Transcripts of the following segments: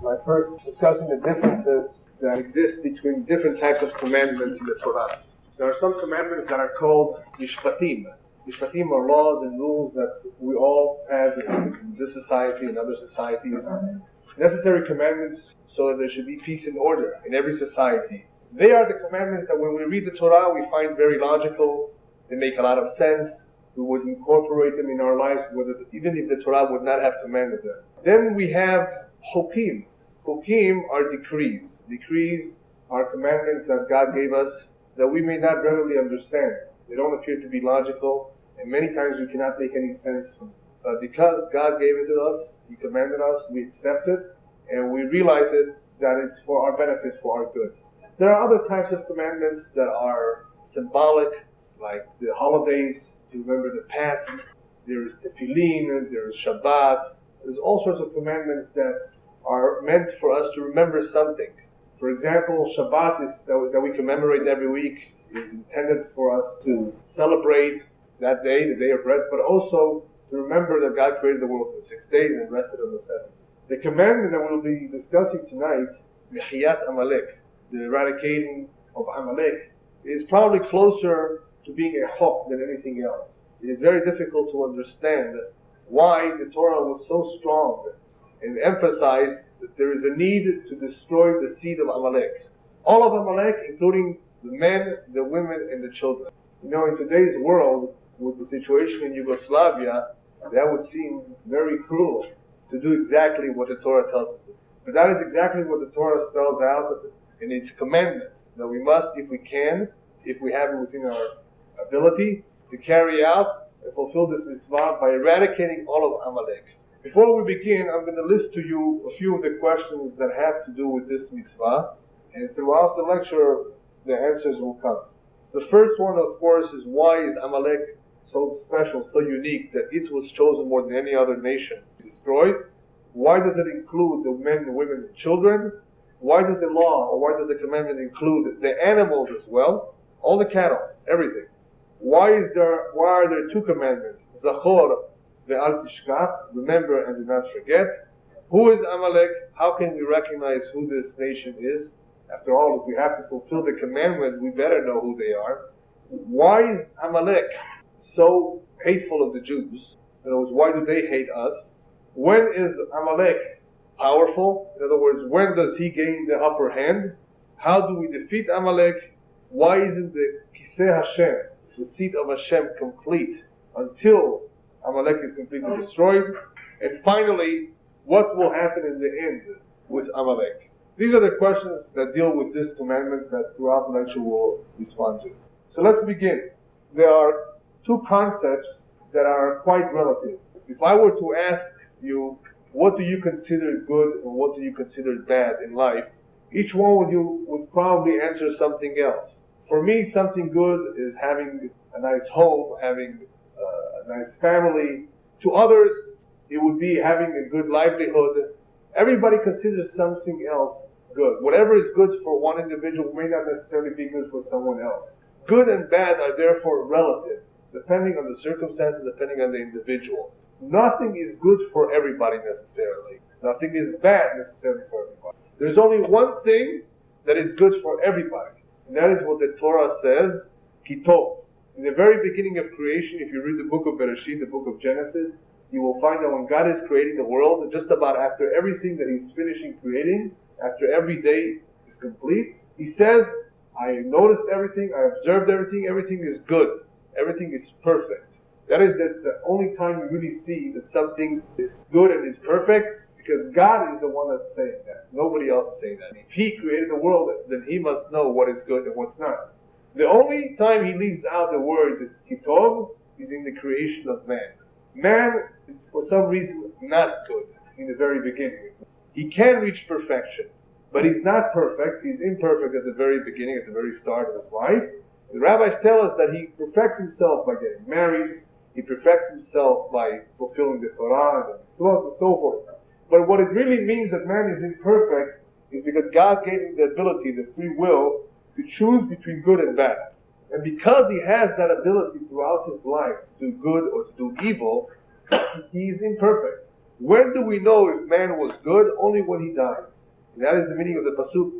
My first discussing the differences that exist between different types of commandments in the Torah. There are some commandments that are called mishpatim. Mishpatim are laws and rules that we all have in this society and other societies. Necessary commandments so that there should be peace and order in every society. They are the commandments that when we read the Torah we find very logical, they make a lot of sense, we would incorporate them in our lives even if the Torah would not have commanded them. Then we have Hukim. Hukim are decrees. Decrees are commandments that God gave us that we may not readily understand. They don't appear to be logical, and many times we cannot make any sense from it. But because God gave it to us, He commanded us, we accept it, and we realize it that it's for our benefit, for our good. There are other types of commandments that are symbolic, like the holidays, to remember the past. There is Tefillin, there is Shabbat. There's all sorts of commandments that are meant for us to remember something. For example, Shabbat that we commemorate every week is intended for us to celebrate that day, the day of rest, but also to remember that God created the world in 6 days and rested on the seventh. The commandment that we'll be discussing tonight, Mehiyat Amalek, the eradicating of Amalek, is probably closer to being a chok than anything else. It is very difficult to understand why the Torah was so strong and emphasized that there is a need to destroy the seed of Amalek. All of Amalek, including the men, the women, and the children. You know, in today's world, with the situation in Yugoslavia, that would seem very cruel to do exactly what the Torah tells us to do. But that is exactly what the Torah spells out in its commandment, that we must, if we can, if we have it within our ability, to carry out and fulfill this mitzvah by eradicating all of Amalek. Before we begin, I'm going to list to you a few of the questions that have to do with this mitzvah, and throughout the lecture, the answers will come. The first one, of course, is why is Amalek so special, so unique, that it was chosen more than any other nation to be destroyed? Why does it include the men, the women, and children? Why does the law, or why does the commandment include the animals as well? All the cattle, everything. Why are there two commandments? Zachor ve'al tishkach, remember and do not forget. Who is Amalek? How can we recognize who this nation is? After all, if we have to fulfill the commandment, we better know who they are. Why is Amalek so hateful of the Jews? In other words, why do they hate us? When is Amalek powerful? In other words, when does he gain the upper hand? How do we defeat Amalek? Why isn't the Kiseh Hashem, the seat of Hashem, complete until Amalek is completely destroyed? And finally, what will happen in the end with Amalek? These are the questions that deal with this commandment that throughout the lecture we'll respond to. So let's begin. There are two concepts that are quite relative. If I were to ask you, what do you consider good and what do you consider bad in life? Each one of you would probably answer something else. For me, something good is having a nice home, having a nice family. To others, it would be having a good livelihood. Everybody considers something else good. Whatever is good for one individual may not necessarily be good for someone else. Good and bad are therefore relative, depending on the circumstances, depending on the individual. Nothing is good for everybody necessarily. Nothing is bad necessarily for everybody. There's only one thing that is good for everybody, and that is what the Torah says, Kitov. In the very beginning of creation, if you read the book of Bereshit, the book of Genesis, you will find that when God is creating the world, just about after everything that He's finishing creating, after every day is complete, He says, I noticed everything, I observed everything, everything is good, everything is perfect. That is the only time you really see that something is good and is perfect, because God is the one that's saying that. Nobody else is saying that. If He created the world, then He must know what is good and what's not. The only time He leaves out the word Kitov is in the creation of man. Man is for some reason not good in the very beginning. He can reach perfection, but he's not perfect. He's imperfect at the very beginning, at the very start of his life. The rabbis tell us that he perfects himself by getting married. He perfects himself by fulfilling the Torah and the Mitzvot and so forth. But what it really means that man is imperfect is because God gave him the ability, the free will, to choose between good and bad. And because he has that ability throughout his life to do good or to do evil, he is imperfect. When do we know if man was good? Only when he dies. And that is the meaning of the pasuk,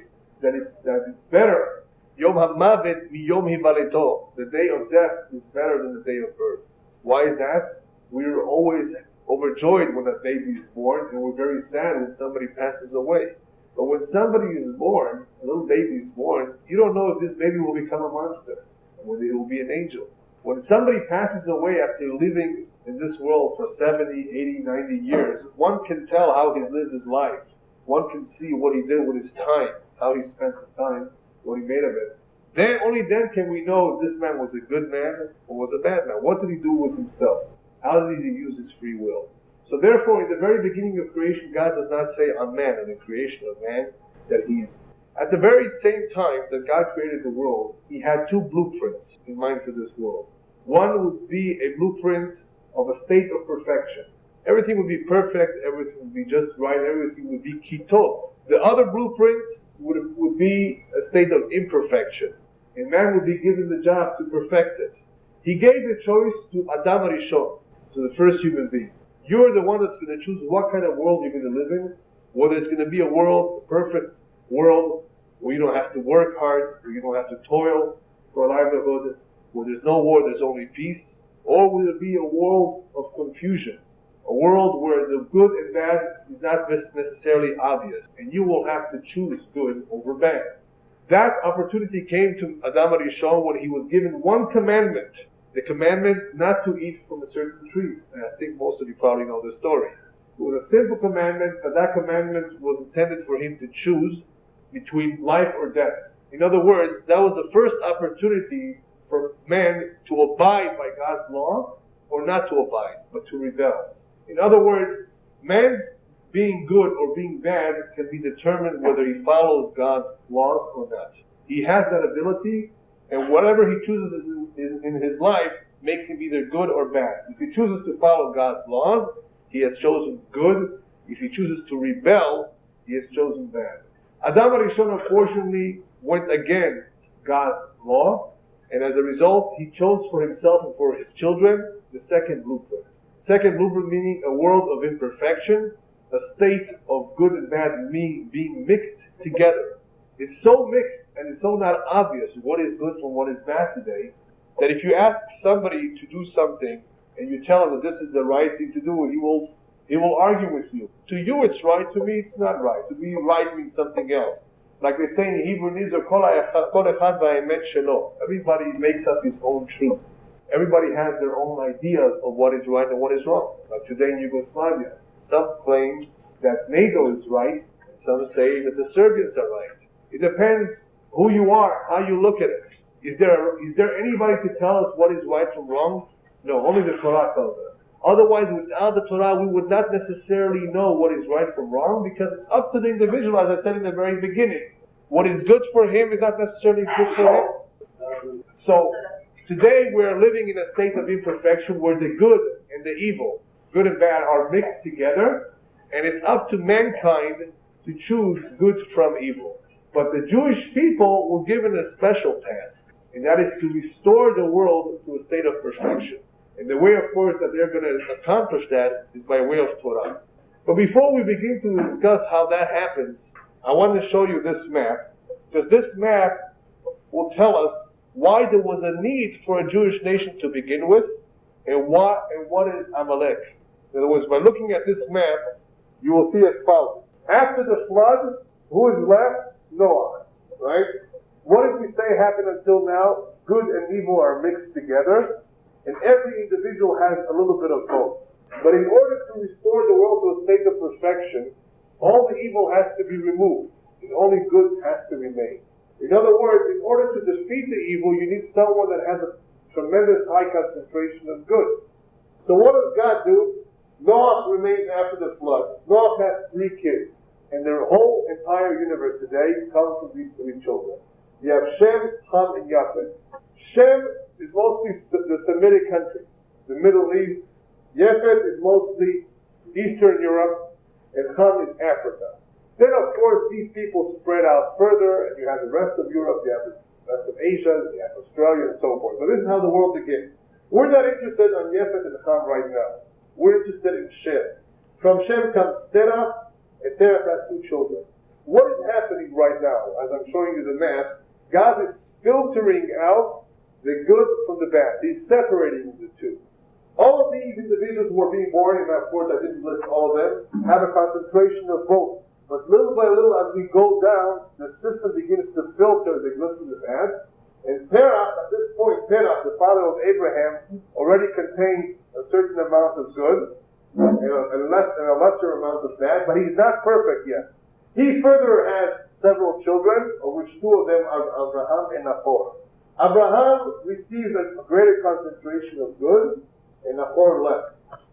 that it's better. Yom hamavet miyom hivaleto. The day of death is better than the day of birth. Why is that? We're always overjoyed when a baby is born, and we're very sad when somebody passes away. But when somebody is born, a little baby is born, you don't know if this baby will become a monster, or whether it will be an angel. When somebody passes away after living in this world for 70, 80, 90 years, one can tell how he's lived his life. One can see what he did with his time, how he spent his time, what he made of it. Then, only then can we know if this man was a good man or was a bad man. What did he do with himself? How did he use his free will? So therefore, in the very beginning of creation, God does not say on man, in the creation of man, that he's... At the very same time that God created the world, he had two blueprints in mind for this world. One would be a blueprint of a state of perfection. Everything would be perfect, everything would be just right, everything would be kitov. The other blueprint would be a state of imperfection. And man would be given the job to perfect it. He gave the choice to Adam Arishon, to the first human being. You're the one that's going to choose what kind of world you're going to live in, whether it's going to be a world, a perfect world, where you don't have to work hard, where you don't have to toil for a livelihood, where there's no war, there's only peace, or will it be a world of confusion, a world where the good and bad is not necessarily obvious, and you will have to choose good over bad. That opportunity came to Adam Arishon when he was given one commandment, the commandment not to eat from a certain tree. And I think most of you probably know the story. It was a simple commandment, but that commandment was intended for him to choose between life or death. In other words, that was the first opportunity for man to abide by God's law, or not to abide, but to rebel. In other words, man's being good or being bad can be determined whether he follows God's laws or not. He has that ability, and whatever he chooses in his life makes him either good or bad. If he chooses to follow God's laws, he has chosen good. If he chooses to rebel, he has chosen bad. Adam Arishon, unfortunately, went against God's law, and as a result, he chose for himself and for his children the second blueprint. Second blueprint meaning a world of imperfection, a state of good and bad being mixed together. It's so mixed and it's so not obvious what is good from what is bad today, that if you ask somebody to do something and you tell him that this is the right thing to do, he will argue with you. To you it's right, to me it's not right. To me right means something else. Like they say in Hebrew, everybody makes up his own truth. Everybody has their own ideas of what is right and what is wrong. Like today in Yugoslavia, some claim that NATO is right, and some say that the Serbians are right. It depends who you are, how you look at it. Is there anybody to tell us what is right from wrong? No, only the Torah tells us. Otherwise, without the Torah, we would not necessarily know what is right from wrong, because it's up to the individual, as I said in the very beginning. What is good for him is not necessarily good for him. So, today we're living in a state of imperfection where the good and the evil, good and bad, are mixed together, and it's up to mankind to choose good from evil. But the Jewish people were given a special task, and that is to restore the world to a state of perfection. And the way, of course, that they're going to accomplish that is by way of Torah. But before we begin to discuss how that happens, I want to show you this map, because this map will tell us why there was a need for a Jewish nation to begin with, and what is Amalek. In other words, by looking at this map, you will see as follows. After the flood, who is left? Noah, right? What did we say happened until now? Good and evil are mixed together, and every individual has a little bit of both. But in order to restore the world to a state of perfection, all the evil has to be removed, and only good has to remain. In other words, in order to defeat the evil, you need someone that has a tremendous high concentration of good. So what does God do? Noah remains after the flood. Noah has 3 kids. And their whole entire universe today comes from these 3 children. You have Shem, Ham, and Yafet. Shem is mostly the Semitic countries, the Middle East. Yafet is mostly Eastern Europe, and Ham is Africa. Then, of course, these people spread out further, and you have the rest of Europe, you have the rest of Asia, you have Australia, and so forth. But this is how the world begins. We're not interested in Yafet and Ham right now. We're interested in Shem. From Shem comes Terah, and Terah has 2 children. What is happening right now, as I'm showing you the map? God is filtering out the good from the bad. He's separating the two. All of these individuals who are being born, and of course I didn't list all of them, have a concentration of both. But little by little, as we go down, the system begins to filter the good from the bad. And Terah, at this point, Terah, the father of Abraham, already contains a certain amount of good, and a lesser amount of bad, but he's not perfect yet. He further has several children, of which 2 of them are Abraham and Nahor. Abraham receives a greater concentration of good, and Nahor less.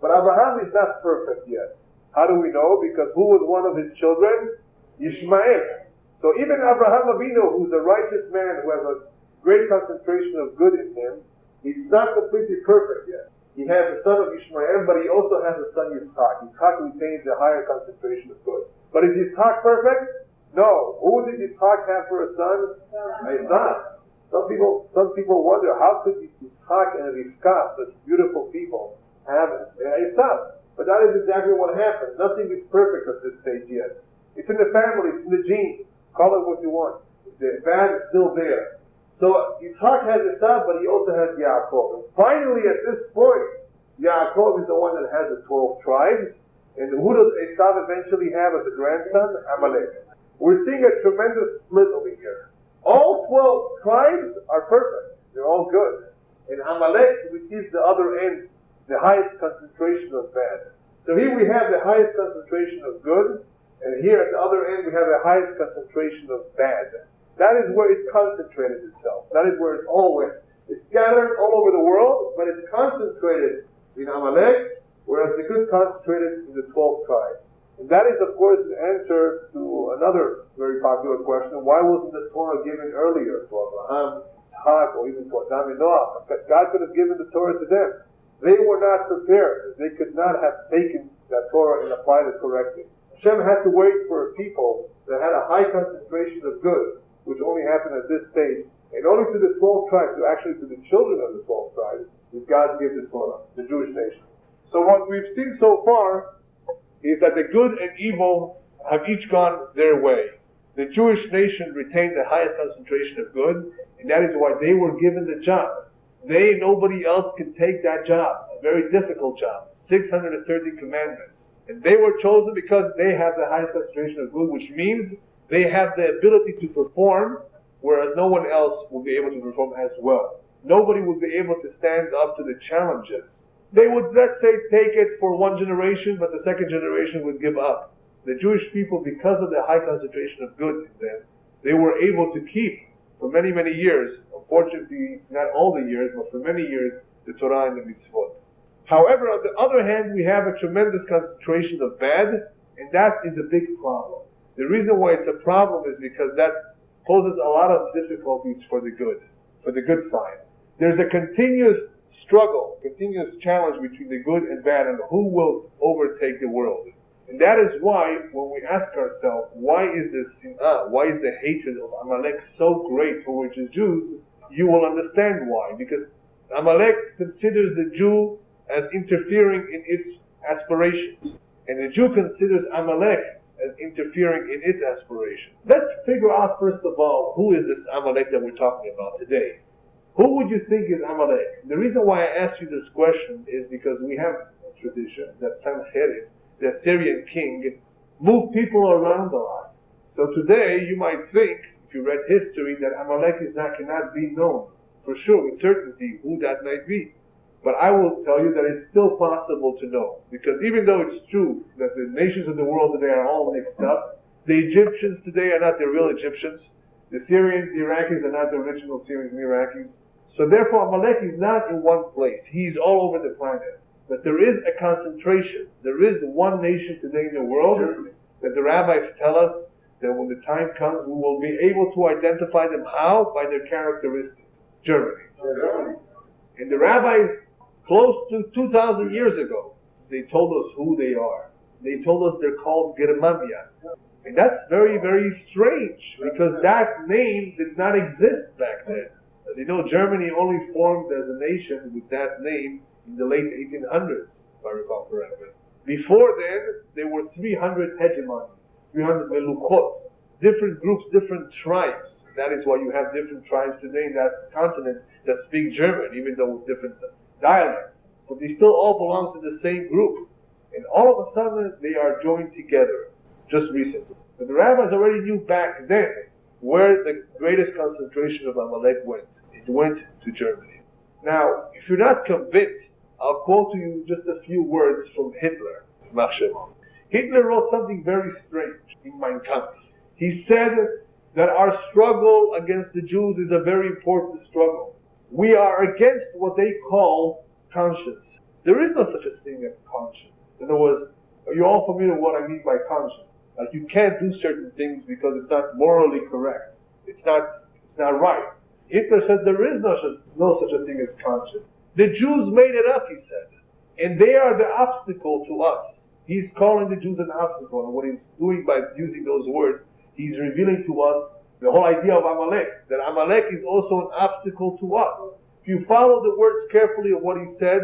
But Abraham is not perfect yet. How do we know? Because who was one of his children? Ishmael. So even Abraham Avinu, who's a righteous man, who has a great concentration of good in him, he's not completely perfect yet. He has a son of Ishmael, but he also has a son Yitzhak. Yitzhak retains a higher concentration of good. But is Yitzhak perfect? No. Who did Yitzhak have for a son? Isaac. Some people wonder, how could Yitzhak and Rivka, such beautiful people, have Isaac? But that is exactly what happened. Nothing is perfect at this stage yet. It's in the family, it's in the genes. Call it what you want. The bad is still there. So Yitzhak has Esav, but he also has Yaakov. And finally, at this point, Yaakov is the one that has the 12 tribes. And who does Esav eventually have as a grandson? Amalek. We're seeing a tremendous split over here. All 12 tribes are perfect. They're all good. And Amalek receives the other end, the highest concentration of bad. So here we have the highest concentration of good, and here at the other end we have the highest concentration of bad. That is where it concentrated itself. That is where it all went. It's scattered all over the world, but it's concentrated in Amalek, whereas the good concentrated in the 12 tribes. And that is, of course, the answer to another very popular question. Why wasn't the Torah given earlier to Abraham, Yitzhak, or even to Adam and Noah? God could have given the Torah to them. They were not prepared. They could not have taken that Torah and applied it correctly. Hashem had to wait for a people that had a high concentration of good, which only happened at this stage, and only to the 12 tribes, actually to the children of the 12 tribes, did God give the Torah, the Jewish nation. So what we've seen so far is that the good and evil have each gone their way. The Jewish nation retained the highest concentration of good, and that is why they were given the job. Nobody else can take that job, a very difficult job, 630 commandments. And they were chosen because they have the highest concentration of good, which means they have the ability to perform, whereas no one else will be able to perform as well. Nobody would be able to stand up to the challenges. They would, let's say, take it for one generation, but the second generation would give up. The Jewish people, because of the high concentration of good in them, they were able to keep for many, many years, unfortunately not all the years, but for many years, the Torah and the mitzvot. However, on the other hand, we have a tremendous concentration of bad, and that is a big problem. The reason why it's a problem is because that poses a lot of difficulties for the good side. There's a continuous struggle, continuous challenge between the good and bad, and who will overtake the world. And that is why, when we ask ourselves, why is the sin'ah, why is the hatred of Amalek so great towards the Jews, you will understand why. Because Amalek considers the Jew as interfering in its aspirations. And the Jew considers Amalek as interfering in its aspiration. Let's figure out, first of all, who is this Amalek that we're talking about today? Who would you think is Amalek? The reason why I ask you this question is because we have a tradition that Sanherib, the Assyrian king, moved people around a lot. So today you might think, if you read history, that Amalek cannot be known for sure, with certainty, who that might be. But I will tell you that it's still possible to know. Because even though it's true that the nations of the world today are all mixed up, the Egyptians today are not the real Egyptians. The Syrians, the Iraqis are not the original Syrians and Iraqis. So therefore Amalek is not in one place. He's all over the planet. But there is a concentration. There is one nation today in the world that the rabbis tell us that when the time comes we will be able to identify them. How? By their characteristics. Germany. And the rabbis close to 2,000 years ago, they told us who they are. They told us they're called Germania. And that's very, very strange, because that name did not exist back then. As you know, Germany only formed as a nation with that name in the late 1800s, if I recall correctly. Before then, there were 300 hegemonies, 300 meluchot, different groups, different tribes. That is why you have different tribes today in that continent that speak German, even though with different dialects. But they still all belong to the same group. And all of a sudden, they are joined together, just recently. But the rabbis already knew back then where the greatest concentration of Amalek went. It went to Germany. Now, if you're not convinced, I'll quote to you just a few words from Hitler. Hitler wrote something very strange in Mein Kampf. He said that our struggle against the Jews is a very important struggle. We are against what they call conscience. There is no such a thing as conscience. In other words, are you all familiar with what I mean by conscience? Like you can't do certain things because it's not morally correct. It's not right. Hitler said there is no such a thing as conscience. The Jews made it up, he said. And they are the obstacle to us. He's calling the Jews an obstacle. And what he's doing by using those words, he's revealing to us the whole idea of Amalek. That Amalek is also an obstacle to us. If you follow the words carefully of what he said,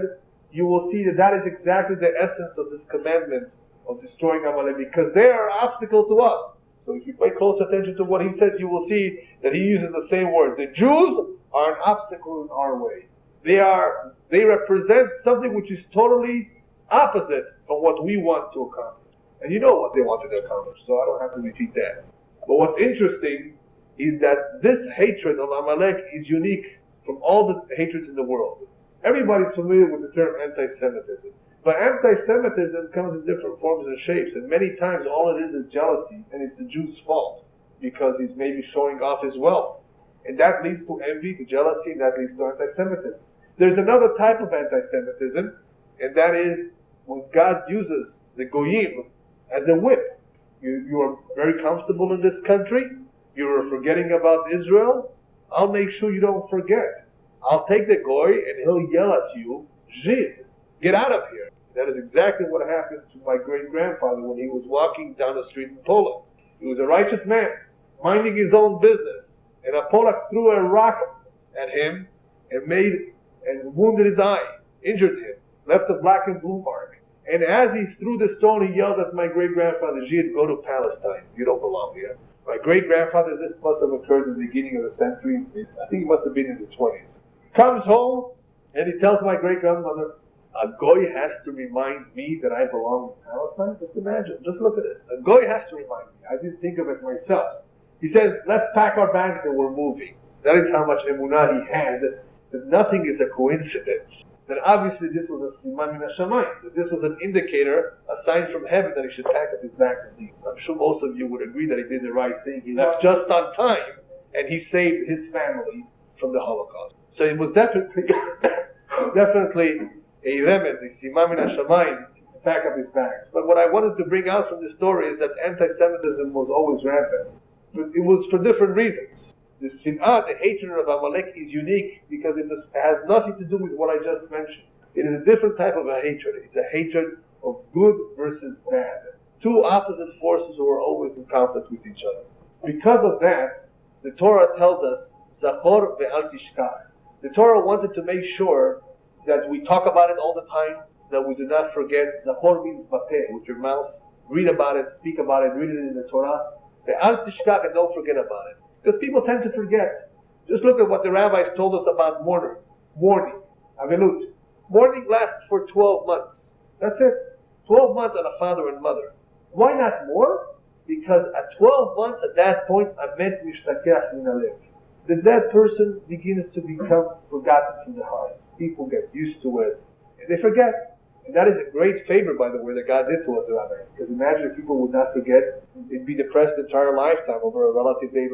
you will see that that is exactly the essence of this commandment of destroying Amalek, because they are an obstacle to us. So if you pay close attention to what he says, you will see that he uses the same word. The Jews are an obstacle in our way. They represent something which is totally opposite from what we want to accomplish. And you know what they wanted to accomplish, so I don't have to repeat that. But what's interesting is that this hatred of Amalek is unique from all the hatreds in the world. Everybody's familiar with the term anti-Semitism. But anti-Semitism comes in different forms and shapes, and many times all it is jealousy, and it's the Jew's fault, because he's maybe showing off his wealth. And that leads to envy, to jealousy, and that leads to anti-Semitism. There's another type of anti-Semitism, and that is when God uses the Goyim as a whip. You are very comfortable in this country, you're forgetting about Israel, I'll make sure you don't forget. I'll take the Goy and he'll yell at you, Jid, get out of here. That is exactly what happened to my great-grandfather when he was walking down the street in Poland. He was a righteous man, minding his own business, and a Polak threw a rock at him and wounded his eye, injured him, left a black and blue mark. And as he threw the stone, he yelled at my great-grandfather, Jid, go to Palestine. You don't belong here. My great-grandfather, this must have occurred in the beginning of the century. I think it must have been in the 20s. Comes home, and he tells my great-grandmother, a Goy has to remind me that I belong in Palestine? Just imagine, just look at it. A Goy has to remind me. I didn't think of it myself. He says, let's pack our bags and we're moving. That is how much emunah he had, that nothing is a coincidence. That obviously this was a siman min hashamayim, that this was an indicator, a sign from heaven that he should pack up his bags and leave. I'm sure most of you would agree that he did the right thing. He left just on time, and he saved his family from the Holocaust. So it was definitely a remez, a siman min hashamayim, to pack up his bags. But what I wanted to bring out from this story is that anti-Semitism was always rampant. But it was for different reasons. The sin'ah, the hatred of Amalek, is unique because it has nothing to do with what I just mentioned. It is a different type of a hatred. It's a hatred of good versus bad. Two opposite forces who are always in conflict with each other. Because of that, the Torah tells us, Zachor ve'al tishkach. The Torah wanted to make sure that we talk about it all the time, that we do not forget. Zachor means vapeh, with your mouth. Read about it, speak about it, read it in the Torah. Ve'al tishkach, and don't forget about it. Because people tend to forget. Just look at what the rabbis told us about mourning, avelut. Mourning lasts for 12 months. That's it. 12 months on a father and mother. Why not more? Because at 12 months, at that point, amet mishtakeach min halev. The dead person begins to become forgotten from the heart. People get used to it, and they forget. And that is a great favor, by the way, that God did to us, the rabbis. Because imagine if people would not forget, they'd be depressed the entire lifetime over a relative they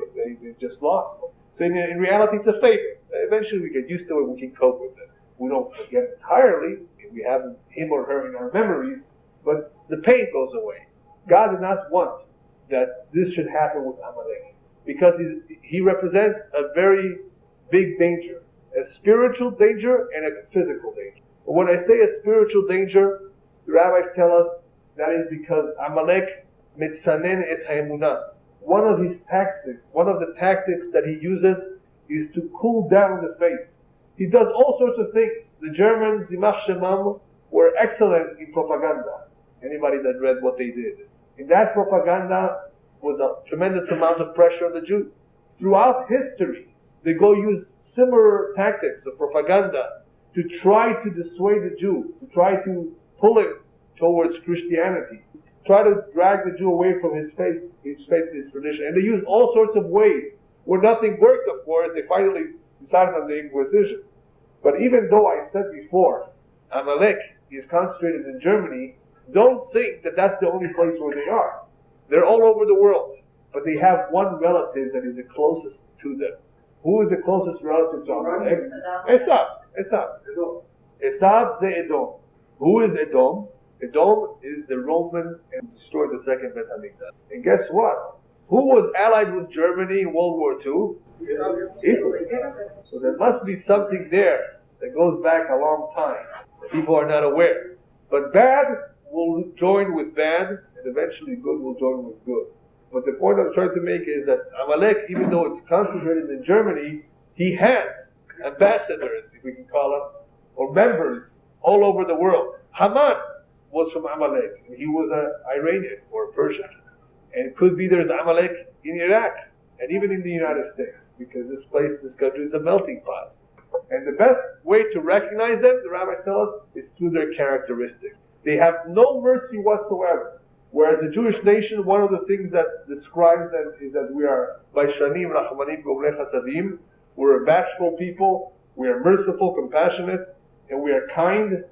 just lost. So in reality, it's a favor. Eventually we get used to it, we can cope with it. We don't forget entirely, we have him or her in our memories, but the pain goes away. God did not want that this should happen with Amalek. Because he represents a very big danger. A spiritual danger and a physical danger. But when I say a spiritual danger, the rabbis tell us that is because Amalek mitzanen et ha'emunah. One of the tactics that he uses is to cool down the faith. He does all sorts of things. The Germans, Yimach Shemam, were excellent in propaganda. Anybody that read what they did. In that propaganda was a tremendous amount of pressure on the Jew. Throughout history, they go use similar tactics of propaganda to try to dissuade the Jew, to try to pull him towards Christianity, try to drag the Jew away from his faith, his tradition. And they use all sorts of ways. Where nothing worked, of course, they finally decided on the Inquisition. But even though I said before, Amalek is concentrated in Germany, don't think that that's the only place where they are. They're all over the world. But they have one relative that is the closest to them. Who is the closest relative to Amalek? Esab. Esab ze Edom. Who is Edom? Edom is the Roman and destroyed the second Bet HaMikdash. And guess what? Who was allied with Germany in World War II? Italy. So there must be something there that goes back a long time that people are not aware. But bad will join with bad, and eventually good will join with good. But the point I'm trying to make is that Amalek, even though it's concentrated in Germany, he has ambassadors, if we can call them, or members all over the world. Haman was from Amalek, and he was an Iranian or a Persian. And it could be there's Amalek in Iraq, and even in the United States, because this country is a melting pot. And the best way to recognize them, the rabbis tell us, is through their characteristics. They have no mercy whatsoever. Whereas the Jewish nation, one of the things that describes them is that we are Baishanim, Rachmanim, Gomlei Chasadim. We're a bashful people, we are merciful, compassionate, and we are kind.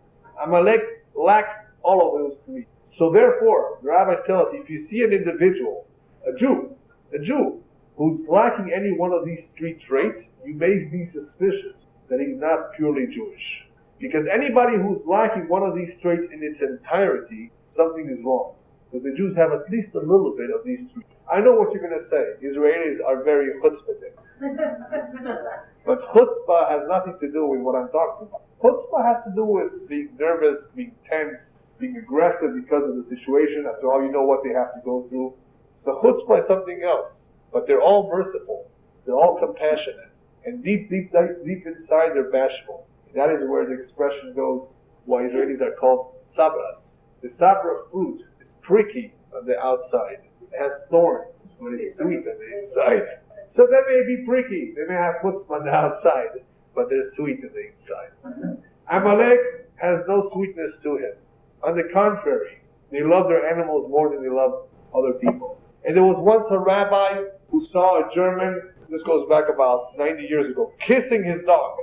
Amalek lacks all of those three. So therefore, the rabbis tell us, if you see an individual, a Jew, who's lacking any one of these three traits, you may be suspicious that he's not purely Jewish. Because anybody who's lacking one of these traits in its entirety, something is wrong. Because the Jews have at least a little bit of these three. I know what you're going to say. Israelis are very chutzpahdik. But chutzpah has nothing to do with what I'm talking about. Chutzpah has to do with being nervous, being tense, being aggressive because of the situation. After all, you know what they have to go through. So chutzpah is something else. But they're all merciful. They're all compassionate. And deep inside, they're bashful. And that is where the expression goes, why Israelis are called sabras. The sabra fruit is pricky on the outside. It has thorns, but it's sweet on the inside. So they may be pricky. They may have chutzpah on the outside, but they're sweet on the inside. Amalek has no sweetness to him. On the contrary, they love their animals more than they love other people. And there was once a rabbi who saw a German, this goes back about 90 years ago, kissing his dog.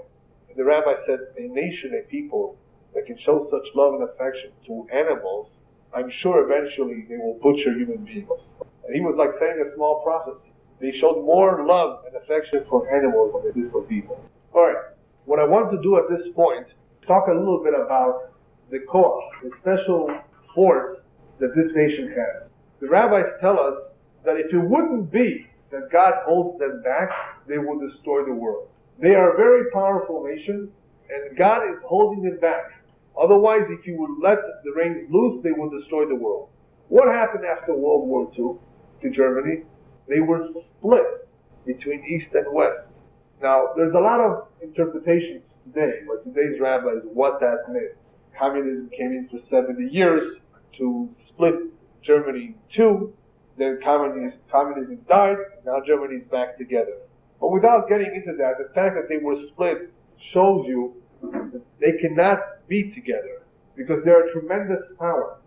And the rabbi said, a nation, a people that can show such love and affection to animals, I'm sure eventually they will butcher human beings. And he was like saying a small prophecy. They showed more love and affection for animals than they did for people. Alright, what I want to do at this point, talk a little bit about the koach, the special force that this nation has. The rabbis tell us that if it wouldn't be that God holds them back, they will destroy the world. They are a very powerful nation, and God is holding them back. Otherwise, if you would let the reins loose, they will destroy the world. What happened after World War II to Germany? They were split between East and West. Now, there's a lot of interpretations today by today's rabbis what that meant. Communism came in for 70 years to split Germany in two. Then communism died, and now Germany is back together. But without getting into that, the fact that they were split shows you that they cannot be together because they are tremendous power.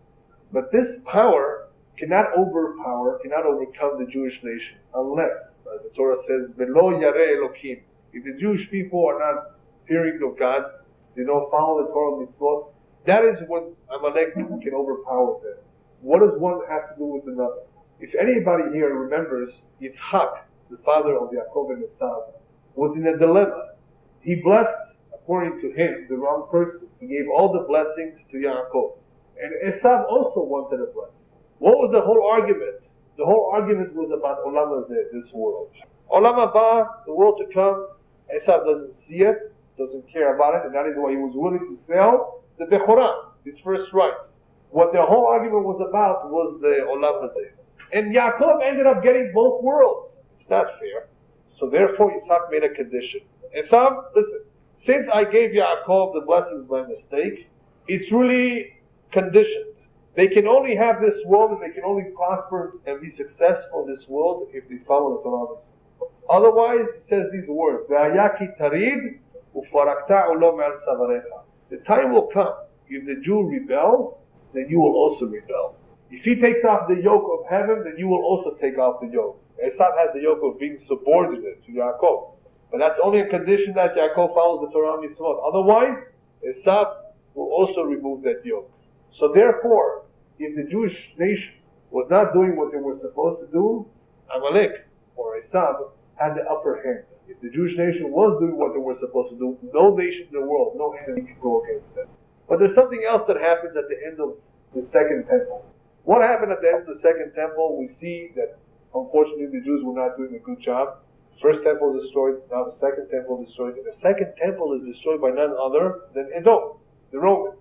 But this power cannot overcome the Jewish nation unless, as the Torah says, Velo Yareh Elokim. If the Jewish people are not fearing of God, they don't follow the Torah mitzvot, that is when Amalek can overpower them. What does one have to do with another? If anybody here remembers, Yitzhak, the father of Yaakov and Esav, was in a dilemma. He blessed, according to him, the wrong person. He gave all the blessings to Yaakov. And Esav also wanted a blessing. What was the whole argument? The whole argument was about Olam Hazeh, this world. Olam Haba, the world to come, Esav doesn't see it, doesn't care about it, and that is why he was willing to sell the Bechorah, his first rights. What the whole argument was about was the Olam Hazeh. And Yaakov ended up getting both worlds. It's not fair. So therefore Yitzhak made a condition. Esav, listen, since I gave Yaakov the blessings by mistake, it's really conditioned. They can only have this world and they can only prosper and be successful in this world if they follow the Torah. Otherwise, it says these words, "Ve'ayaki tarid ufarakta ulo me'al savarecha." The time will come, if the Jew rebels, then you will also rebel. If he takes off the yoke of heaven, then you will also take off the yoke. Esav has the yoke of being subordinate to Yaakov. But that's only a condition that Yaakov follows the Torah mitzvot. Otherwise, Esav will also remove that yoke. So therefore, if the Jewish nation was not doing what they were supposed to do, Amalek or Esav had the upper hand. If the Jewish nation was doing what they were supposed to do, no nation in the world, no enemy can go against them. But there's something else that happens at the end of the second temple. What happened at the end of the second temple? We see that unfortunately the Jews were not doing a good job. The first temple destroyed, now the second temple destroyed, and the second temple is destroyed by none other than Edom, the Roman.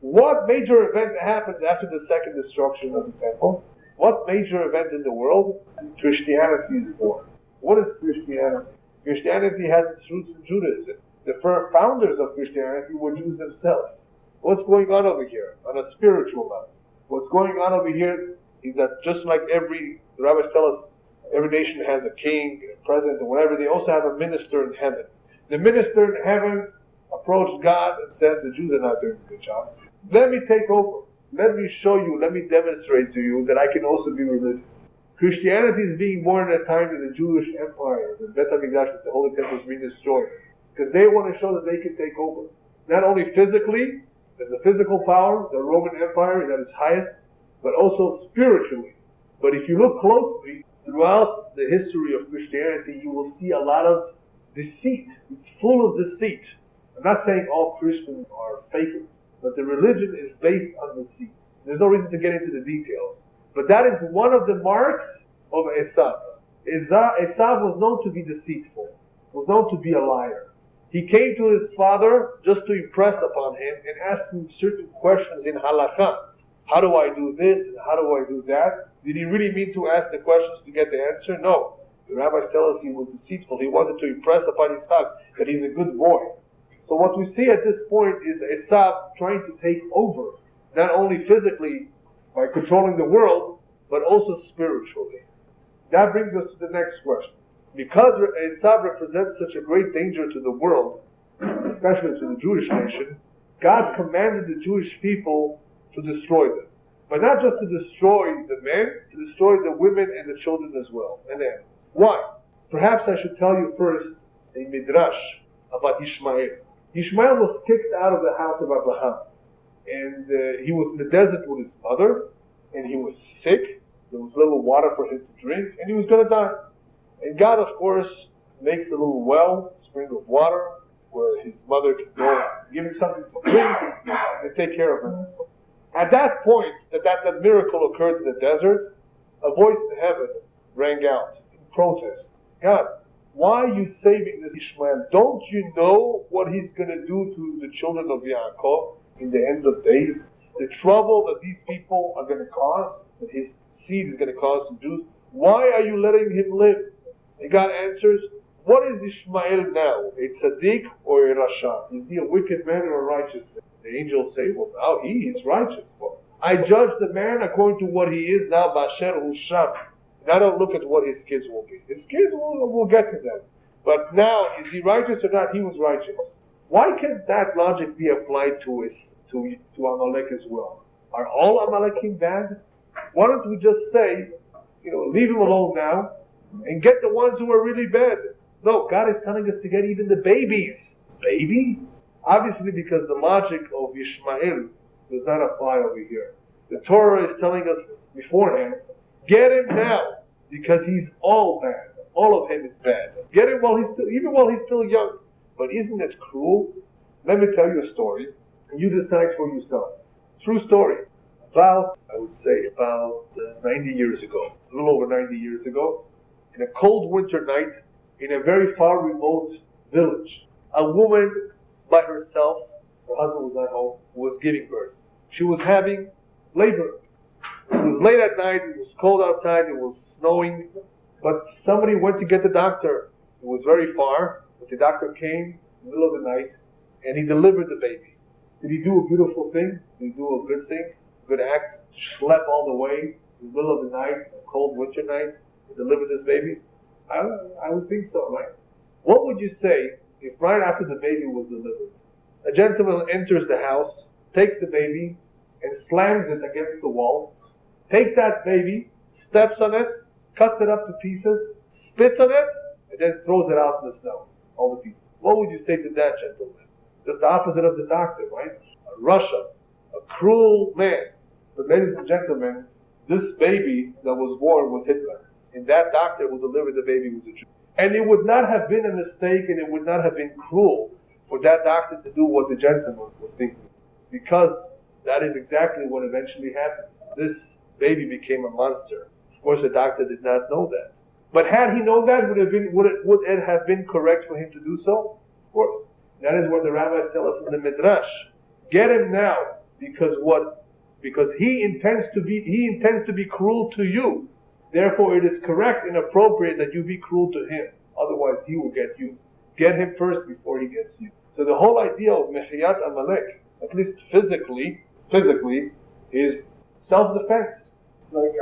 What major event happens after the second destruction of the temple? What major event in the world? Christianity is born. What is Christianity? Christianity has its roots in Judaism. The first founders of Christianity were Jews themselves. What's going on over here on a spiritual level? What's going on over here is that just like the rabbis tell us, every nation has a king, a president, or whatever, they also have a minister in heaven. The minister in heaven approached God and said, the Jews are not doing a good job. Let me take over. Let me show you, let me demonstrate to you that I can also be religious. Christianity is being born at a time that the Jewish Empire, the Bet HaMikdash, that the Holy Temple is being destroyed. Because they want to show that they can take over. Not only physically, as a physical power, the Roman Empire is at its highest, but also spiritually. But if you look closely, throughout the history of Christianity, you will see a lot of deceit. It's full of deceit. I'm not saying all Christians are fakers, but the religion is based on deceit. There's no reason to get into the details. But that is one of the marks of Esav. Esav was known to be deceitful, was known to be a liar. He came to his father just to impress upon him and ask him certain questions in halakha. How do I do this and how do I do that? Did he really mean to ask the questions to get the answer? No. The rabbis tell us he was deceitful. He wanted to impress upon Yitzchak that he's a good boy. So what we see at this point is Esav trying to take over, not only physically by controlling the world, but also spiritually. That brings us to the next question. Because Esav represents such a great danger to the world, especially to the Jewish nation, God commanded the Jewish people to destroy them. But not just to destroy the men, to destroy the women and the children as well. And then, why? Perhaps I should tell you first a midrash about Ishmael. Ishmael was kicked out of the house of Abraham. And he was in the desert with his mother, and he was sick. There was little water for him to drink, and he was going to die. And God, of course, makes a little well, spring of water, where his mother can go give him something to drink and take care of him. At that point, that miracle occurred in the desert, a voice in heaven rang out in protest. God, why are you saving this Ishmael? Don't you know what he's going to do to the children of Yaakov in the end of days? The trouble that these people are going to cause, that his seed is going to cause to Jews. Why are you letting him live? And God answers, what is Ishmael now? A tzaddik or a rasha? Is he a wicked man or a righteous man? The angels say, well, now he is righteous. Well, I judge the man according to what he is now, Basher Husham. And I don't look at what his kids will be. His kids will get to them. But now, is he righteous or not? He was righteous. Why can't that logic be applied to Amalek as well? Are all Amalekim bad? Why don't we just say, leave him alone now and get the ones who are really bad? No, God is telling us to get even the babies. Baby? Obviously because the logic of Ishmael does not apply over here. The Torah is telling us beforehand, get him now because he's all bad. All of him is bad. Get him while he's still young. But isn't it cruel? Let me tell you a story. You decide for yourself. True story. About 90 years ago, a little over 90 years ago, in a cold winter night, in a very far remote village, a woman by herself, her husband was at home, was giving birth. She was having labor. It was late at night, it was cold outside, it was snowing, but somebody went to get the doctor. It was very far, but the doctor came in the middle of the night, and he delivered the baby. Did he do a beautiful thing? Did he do a good thing? good act to schlep all the way in the middle of the night, a cold winter night, to deliver this baby? I would think so, right? What would you say if right after the baby was delivered, a gentleman enters the house, takes the baby, and slams it against the wall, takes that baby, steps on it, cuts it up to pieces, spits on it, and then throws it out in the snow, all the pieces? What would you say to that gentleman? Just the opposite of the doctor, right? A Russian, a cruel man. But ladies and gentlemen, this baby that was born was Hitler. And that doctor who delivered the baby was a Jew. And it would not have been a mistake, and it would not have been cruel for that doctor to do what the gentleman was thinking. Because that is exactly what eventually happened. This baby became a monster. Of course, the doctor did not know that. But had he known that, would it have been correct for him to do so? Of course. That is what the rabbis tell us in the Midrash. Get him now, because he intends to be cruel to you. Therefore, it is correct and appropriate that you be cruel to him. Otherwise, he will get you. Get him first before he gets you. So the whole idea of Mechiyat Amalek, at least physically, is self-defense. Like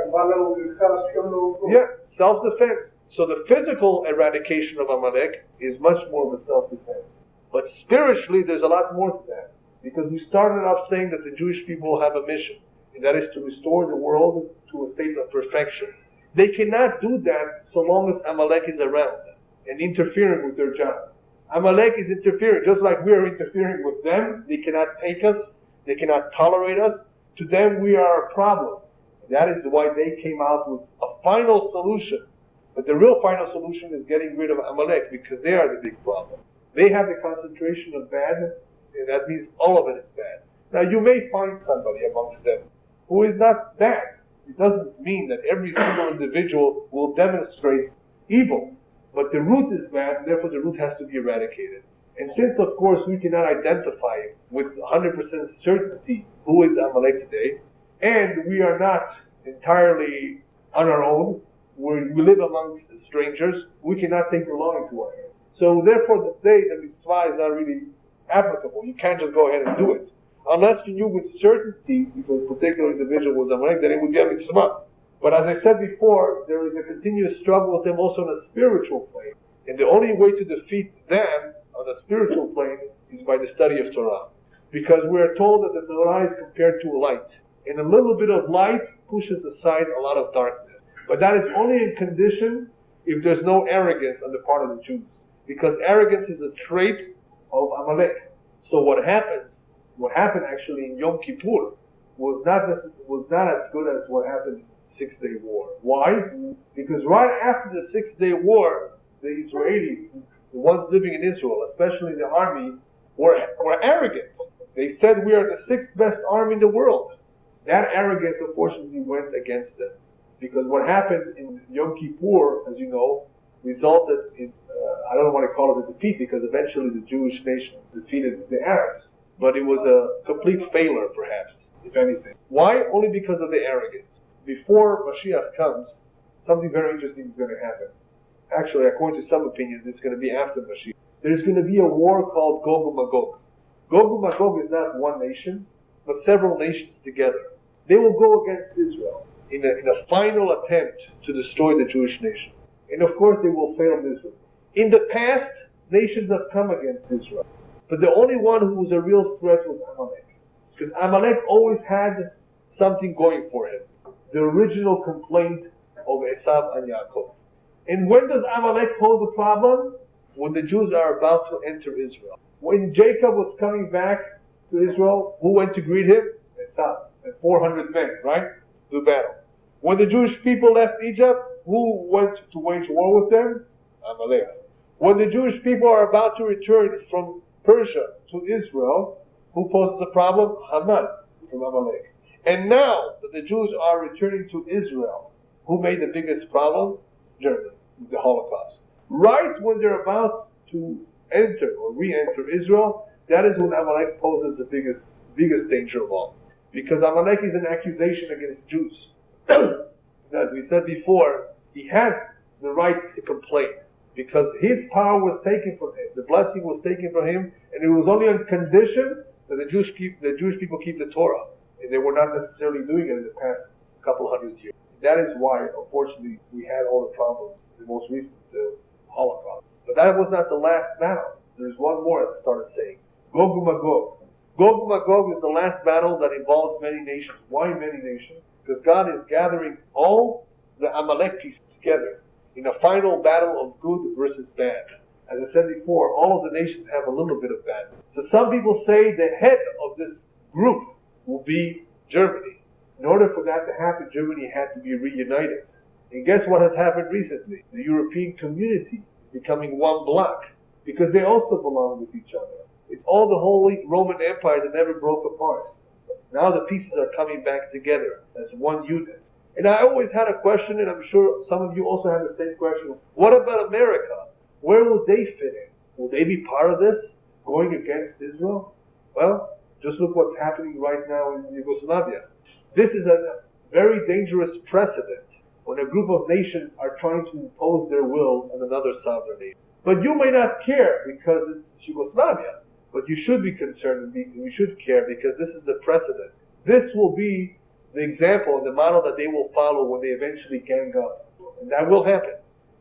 yeah, self-defense. So the physical eradication of Amalek is much more of a self-defense. But spiritually, there's a lot more to that. Because we started off saying that the Jewish people have a mission, and that is to restore the world to a state of perfection. They cannot do that so long as Amalek is around and interfering with their job. Amalek is interfering, just like we are interfering with them. They cannot take us, they cannot tolerate us. To them, we are a problem. That is why they came out with a final solution. But the real final solution is getting rid of Amalek, because they are the big problem. They have the concentration of bad, and that means all of it is bad. Now, you may find somebody amongst them who is not bad. It doesn't mean that every single individual will demonstrate evil. But the root is bad, and therefore the root has to be eradicated. And since, of course, we cannot identify with 100% certainty who is Amalek today, and we are not entirely on our own, we live amongst strangers, we cannot take the law into our hands. So therefore, the mitzvah is not really applicable. You can't just go ahead and do it. Unless you knew with certainty if a particular individual was Amalek, then it would be a mitzvah. But as I said before, there is a continuous struggle with them also on a spiritual plane. And the only way to defeat them on a spiritual plane is by the study of Torah. Because we are told that the Torah is compared to a light. And a little bit of light pushes aside a lot of darkness. But that is only in condition if there's no arrogance on the part of the Jews. Because arrogance is a trait of Amalek. So what happened actually in Yom Kippur was not as good as what happened in the 6-Day War. Why? Because right after the 6-Day War, the Israelis, the ones living in Israel, especially the army, were arrogant. They said, we are the 6th best army in the world. That arrogance, unfortunately, went against them. Because what happened in Yom Kippur, as you know, resulted in, I don't want to call it a defeat, because eventually the Jewish nation defeated the Arabs. But it was a complete failure, perhaps, if anything. Why? Only because of the arrogance. Before Mashiach comes, something very interesting is going to happen. Actually, according to some opinions, it's going to be after Mashiach. There's going to be a war called Gog and Magog. Gog and Magog is not one nation, but several nations together. They will go against Israel in a final attempt to destroy the Jewish nation. And of course, they will fail miserably. In the past, nations have come against Israel. But the only one who was a real threat was Amalek. Because Amalek always had something going for him. The original complaint of Esav and Yaakov. And when does Amalek pose a problem? When the Jews are about to enter Israel. When Jacob was coming back to Israel, who went to greet him? Esav. And 400 men, right? To battle. When the Jewish people left Egypt, who went to wage war with them? Amalek. When the Jewish people are about to return from Persia to Israel, who poses a problem? Haman from Amalek. And now that the Jews are returning to Israel, who made the biggest problem? Germany, with the Holocaust. Right when they're about to enter or re-enter Israel, that is when Amalek poses the biggest danger of all. Because Amalek is an accusation against Jews. As we said before, he has the right to complain. Because his power was taken from him, the blessing was taken from him, and it was only on condition that the Jewish people keep the Torah. And they were not necessarily doing it in the past couple hundred years. That is why, unfortunately, we had all the problems, the most recent Holocaust. But that was not the last battle. There's one more, as I started saying. Gog and Magog. Gog and Magog is the last battle that involves many nations. Why many nations? Because God is gathering all the Amalek pieces together in a final battle of good versus bad. As I said before, all of the nations have a little bit of bad. So some people say the head of this group will be Germany. In order for that to happen, Germany had to be reunited. And guess what has happened recently? The European community is becoming one block because they also belong with each other. It's all the Holy Roman Empire that never broke apart. Now the pieces are coming back together as one unit. And I always had a question, and I'm sure some of you also have the same question. What about America? Where will they fit in? Will they be part of this, going against Israel? Well, just look what's happening right now in Yugoslavia. This is a very dangerous precedent when a group of nations are trying to impose their will on another sovereign nation. But you may not care because it's Yugoslavia. But you should be concerned and you should care because this is the precedent. This will be the example and the model that they will follow when they eventually gang up. And that will happen.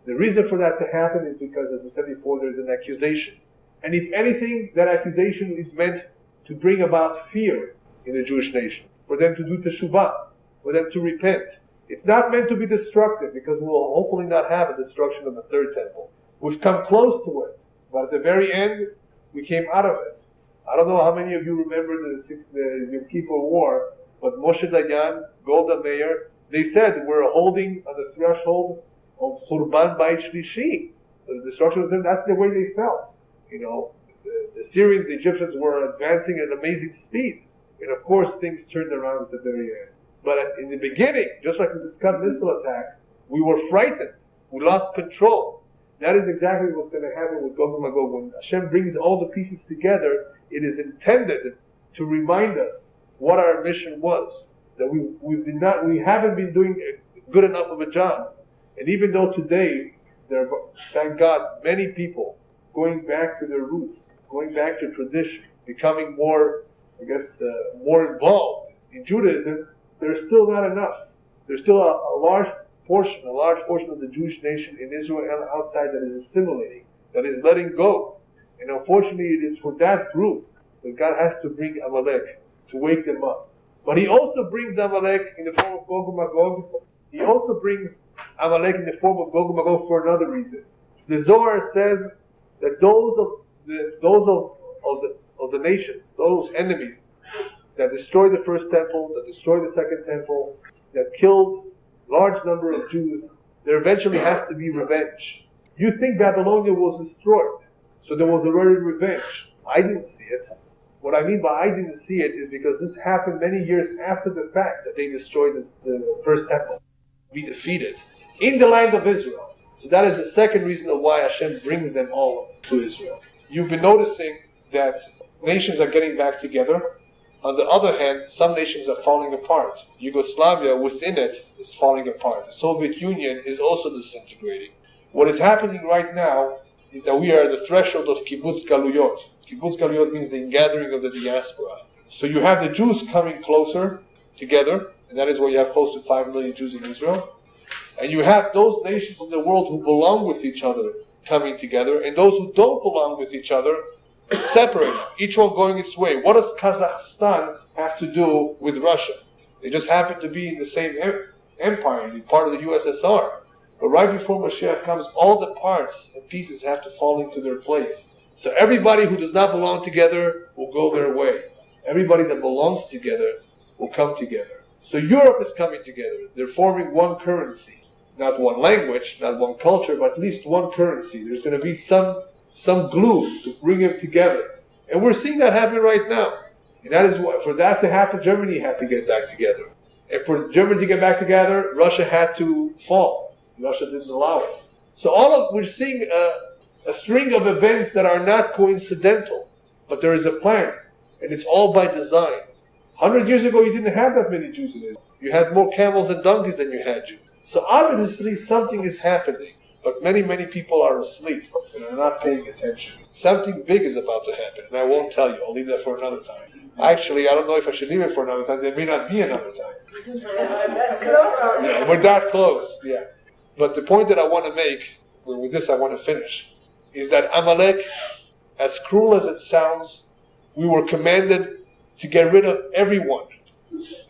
The reason for that to happen is because, as we said before, there's an accusation. And if anything, that accusation is meant to bring about fear in the Jewish nation, for them to do teshuvah, for them to repent. It's not meant to be destructive because we'll hopefully not have a destruction of the third temple. We've come close to it, but at the very end, we came out of it. I don't know how many of you remember the Yom Kippur War, but Moshe Dayan, Golda Meir, they said we're holding on the threshold of Churban Bayit Shlishi, the destruction of them. That's the way they felt. You know, the Syrians, the Egyptians were advancing at amazing speed. And of course, things turned around at the very end. But in the beginning, just like with the Scud missile attack, we were frightened. We lost control. That is exactly what's going to happen with Gog and Magog. When Hashem brings all the pieces together, it is intended to remind us what our mission was. That we haven't been doing good enough of a job. And even though today, there are, thank God, many people going back to their roots, going back to tradition, becoming more, more involved in Judaism, there's still not enough. There's still a large portion of the Jewish nation in Israel and outside that is assimilating, that is letting go. And unfortunately, it is for that group that God has to bring Amalek to wake them up. But He also brings Amalek in the form of Gog and Magog. He also brings Amalek in the form of Gog and Magog for another reason. The Zohar says that those of the nations, those enemies that destroyed the first temple, that destroyed the second temple, that killed large number of Jews, there eventually has to be revenge. You think Babylonia was destroyed, so there was already revenge. I didn't see it. What I mean by I didn't see it is because this happened many years after the fact that they destroyed the first temple. We defeated in the land of Israel. So that is the second reason of why Hashem brings them all to Israel. You've been noticing that nations are getting back together. On the other hand, some nations are falling apart. Yugoslavia, within it, is falling apart. The Soviet Union is also disintegrating. What is happening right now is that we are at the threshold of Kibbutz Galuyot. Kibbutz Galuyot means the ingathering of the diaspora. So you have the Jews coming closer together, and that is why you have close to 5 million Jews in Israel. And you have those nations in the world who belong with each other coming together, and those who don't belong with each other separating, each one going its way. What does Kazakhstan have to do with Russia? They just happen to be in the same empire, part of the USSR. But right before Mashiach comes, all the parts and pieces have to fall into their place. So everybody who does not belong together will go their way. Everybody that belongs together will come together. So Europe is coming together. They're forming one currency. Not one language, not one culture, but at least one currency. There's going to be some glue to bring them together. And we're seeing that happen right now. And that is why, for that to happen, Germany had to get back together. And for Germany to get back together, Russia had to fall. Russia didn't allow it. So we're seeing a string of events that are not coincidental, but there is a plan. And it's all by design. 100 years ago, you didn't have that many Jews in Israel. You had more camels and donkeys than you had Jews. So obviously something is happening. But many, many people are asleep and are not paying attention. Something big is about to happen, and I won't tell you. I'll leave that for another time. Actually, I don't know if I should leave it for another time. There may not be another time. Yeah, we're that close. Yeah. But the point that I want to make, with this I want to finish, is that Amalek, as cruel as it sounds, we were commanded to get rid of everyone.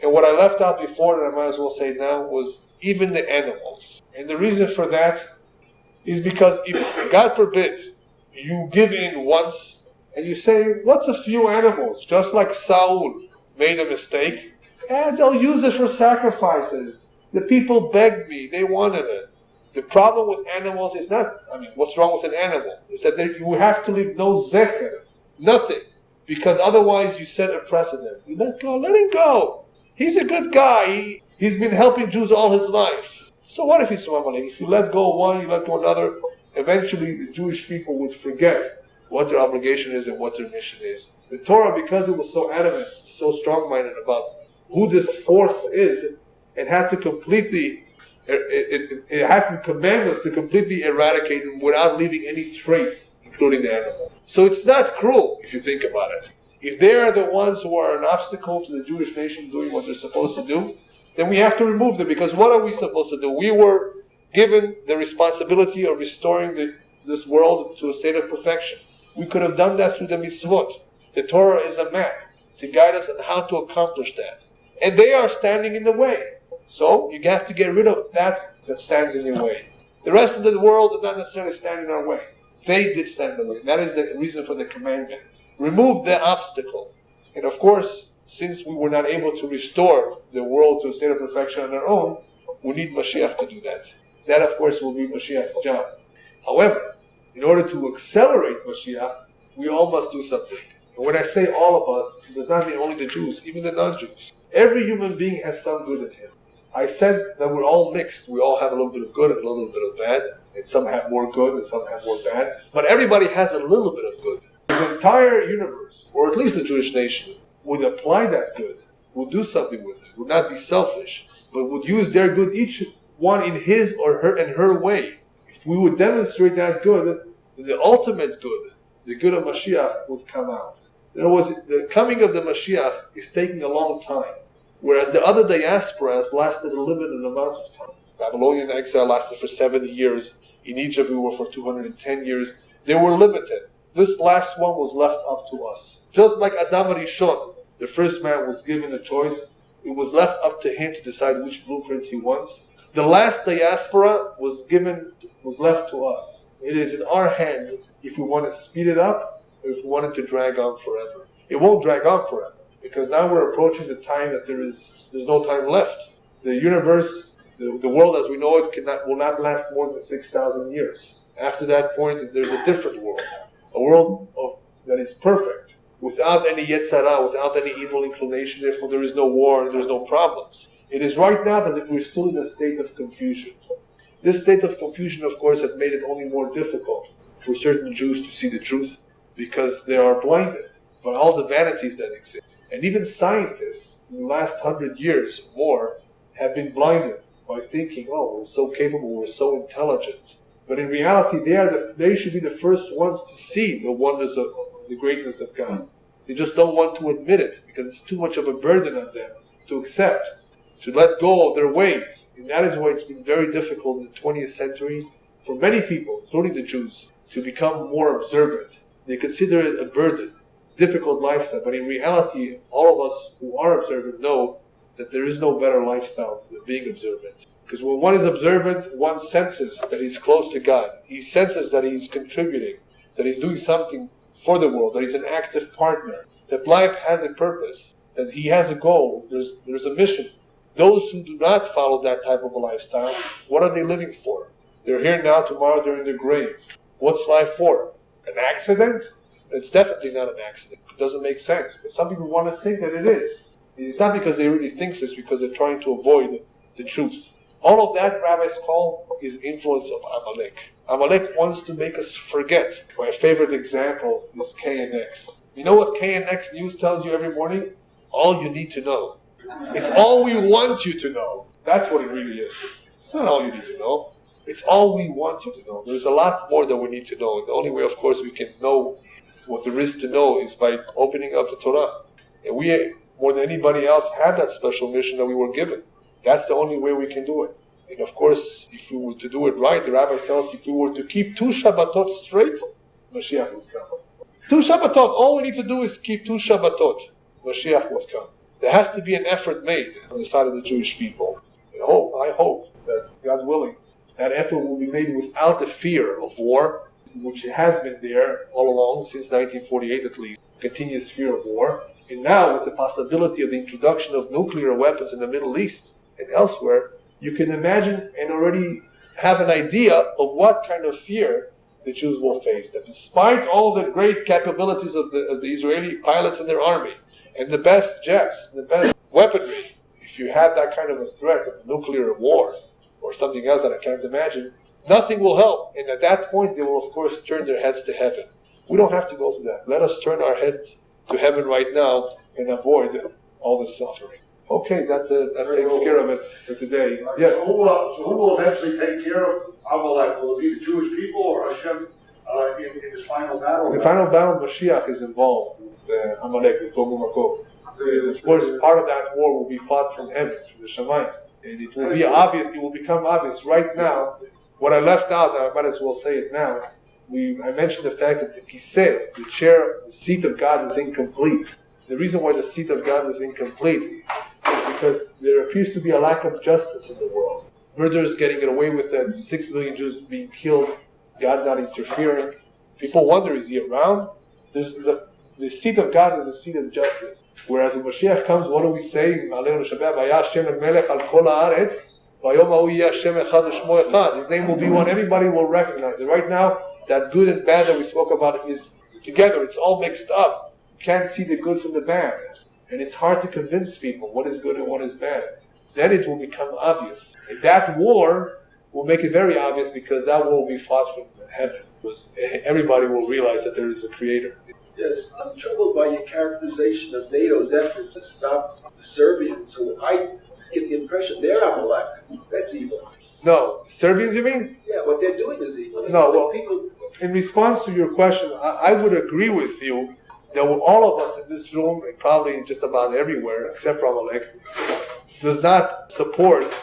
And what I left out before, and I might as well say now, was even the animals. And the reason for that is because if, God forbid, you give in once and you say, what's a few animals? Just like Saul made a mistake, and they'll use it for sacrifices. The people begged me, they wanted it. The problem with animals is not, what's wrong with an animal? Is that you have to leave no zecher, nothing. Because otherwise you set a precedent. You let him go. He's a good guy. He's been helping Jews all his life. So what if he's from Amalek? If you let go one, you let go another, eventually the Jewish people would forget what their obligation is and what their mission is. The Torah, because it was so adamant, so strong-minded about who this force is, it had to completely, it had to command us to completely eradicate them without leaving any trace, including the animal. So it's not cruel, if you think about it. If they are the ones who are an obstacle to the Jewish nation doing what they're supposed to do, then we have to remove them, because what are we supposed to do? We were given the responsibility of restoring this world to a state of perfection. We could have done that through the mitzvot. The Torah is a map to guide us on how to accomplish that. And they are standing in the way. So you have to get rid of that stands in your way. The rest of the world did not necessarily stand in our way. They did stand in the way. That is the reason for the commandment. Remove the obstacle. And of course, since we were not able to restore the world to a state of perfection on our own, we need Mashiach to do that. That, of course, will be Mashiach's job. However, in order to accelerate Mashiach, we all must do something. And when I say all of us, it does not mean only the Jews, even the non-Jews. Every human being has some good in him. I said that we're all mixed. We all have a little bit of good and a little bit of bad. And some have more good and some have more bad. But everybody has a little bit of good. The entire universe, or at least the Jewish nation, would apply that good, would do something with it, would not be selfish, but would use their good, each one in his or her way. If we would demonstrate that good, the ultimate good, the good of Mashiach, would come out. In other words, the coming of the Mashiach is taking a long time, whereas the other diasporas lasted a limited amount of time. Babylonian exile lasted for 70 years. In Egypt we were for 210 years. They were limited. This last one was left up to us. Just like Adam Rishon, the first man was given a choice. It was left up to him to decide which blueprint he wants. The last diaspora was left to us. It is in our hands if we want to speed it up or if we want it to drag on forever. It won't drag on forever, because now we're approaching the time that there's no time left. The universe, the world as we know it, will not last more than 6,000 years. After that point, there's a different world. A world that is perfect, without any Yetzirah, without any evil inclination, therefore there is no war and there's no problems. It is right now that we're still in a state of confusion. This state of confusion, of course, has made it only more difficult for certain Jews to see the truth, because they are blinded by all the vanities that exist. And even scientists, in the last 100 years or more, have been blinded by thinking, oh, we're so capable, we're so intelligent. But in reality, they should be the first ones to see the wonders of the greatness of God. They just don't want to admit it, because it's too much of a burden on them to accept, to let go of their ways. And that is why it's been very difficult in the 20th century for many people, including the Jews, to become more observant. They consider it a burden, difficult lifestyle. But in reality, all of us who are observant know that there is no better lifestyle than being observant. Because when one is observant, one senses that he's close to God. He senses that he's contributing, that he's doing something for the world, that he's an active partner, that life has a purpose, that he has a goal, there's a mission. Those who do not follow that type of a lifestyle, what are they living for? They're here now, tomorrow they're in their grave. What's life for? An accident? It's definitely not an accident. It doesn't make sense. But some people want to think that it is. It's not because they really think this, because they're trying to avoid the truth. All of that, rabbis call, is influence of Amalek. Amalek wants to make us forget. My favorite example is KNX. You know what KNX News tells you every morning? All you need to know. It's all we want you to know. That's what it really is. It's not all you need to know. It's all we want you to know. There's a lot more that we need to know. And the only way, of course, we can know what there is to know is by opening up the Torah. And we, more than anybody else, have that special mission that we were given. That's the only way we can do it. And of course, if we were to do it right, the rabbis tell us if we were to keep 2 Shabbatot straight, Mashiach would come. 2 Shabbatot, all we need to do is keep 2 Shabbatot. Mashiach would come. There has to be an effort made on the side of the Jewish people. And I hope that, God willing, that effort will be made without the fear of war, which has been there all along, since 1948 at least, continuous fear of war. And now, with the possibility of the introduction of nuclear weapons in the Middle East and elsewhere, you can imagine and already have an idea of what kind of fear the Jews will face. That despite all the great capabilities of the Israeli pilots and their army, and the best jets, the best weaponry, if you have that kind of a threat of nuclear war, or something else that I can't imagine, nothing will help. And at that point, they will, of course, turn their heads to heaven. We don't have to go to that. Let us turn our heads to heaven right now and avoid all this suffering. Okay, that takes care of it for today. Yes? So who will eventually take care of Amalek? Will it be the Jewish people or Hashem in this final battle? In the final battle, Mashiach is involved with Amalek, with Gog Magog. Of course, part of that war will be fought from heaven, from the Shemayim. And it will be obvious, it will become obvious right now. What I left out, I might as well say it now. I mentioned the fact that the kiseh, the chair, the seat of God is incomplete. The reason why the seat of God is incomplete is because there appears to be a lack of justice in the world. Murderers getting away with it, 6 million Jews being killed, God not interfering. People wonder, is he around? The seat of God is the seat of justice. Whereas when Mashiach comes, what do we say? His name will be one everybody will recognize. And right now, that good and bad that we spoke about is together. It's all mixed up. You can't see the good from the bad. And it's hard to convince people what is good and what is bad. Then it will become obvious. And that war will make it very obvious, because that war will be fought from heaven. Because everybody will realize that there is a creator. Yes, I'm troubled by your characterization of NATO's efforts to stop the Serbians, who I get the impression they're Amalek. That's evil. No, Serbians, you mean? Yeah, what they're doing is evil. No, well, in response to your question, I would agree with you that all of us in this room, and probably just about everywhere, except for Amalek, does not support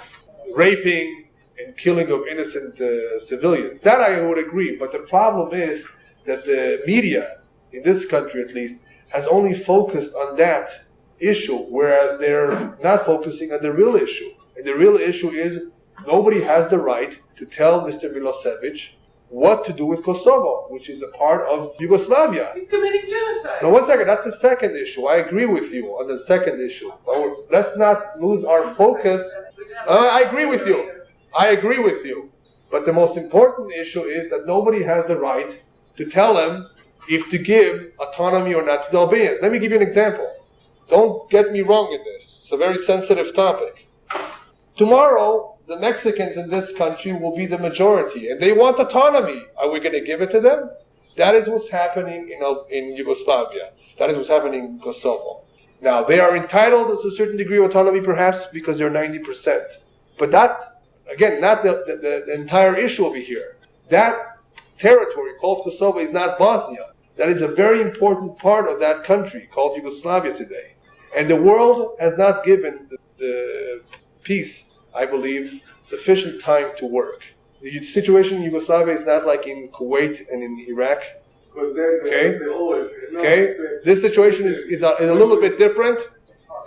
raping and killing of innocent civilians. That I would agree, but the problem is that the media, in this country at least, has only focused on that issue, whereas they're not focusing on the real issue. And the real issue is nobody has the right to tell Mr. Milosevic what to do with Kosovo, which is a part of Yugoslavia. He's committing genocide. Now, one second, that's the second issue. I agree with you on the second issue. But let's not lose our focus. I agree with you. I agree with you. But the most important issue is that nobody has the right to tell him if to give autonomy or not to the Albanians. Let me give you an example. Don't get me wrong in this. It's a very sensitive topic. Tomorrow, the Mexicans in this country will be the majority, and they want autonomy. Are we going to give it to them? That is what's happening in Yugoslavia. That is what's happening in Kosovo. Now, they are entitled to a certain degree of autonomy, perhaps because they're 90%. But that's, again, not the entire issue over here. That territory called Kosovo is not Bosnia. That is a very important part of that country called Yugoslavia today. And the world has not given the peace, I believe, sufficient time to work. The situation in Yugoslavia is not like in Kuwait and in Iraq. Okay? This situation is a little bit different.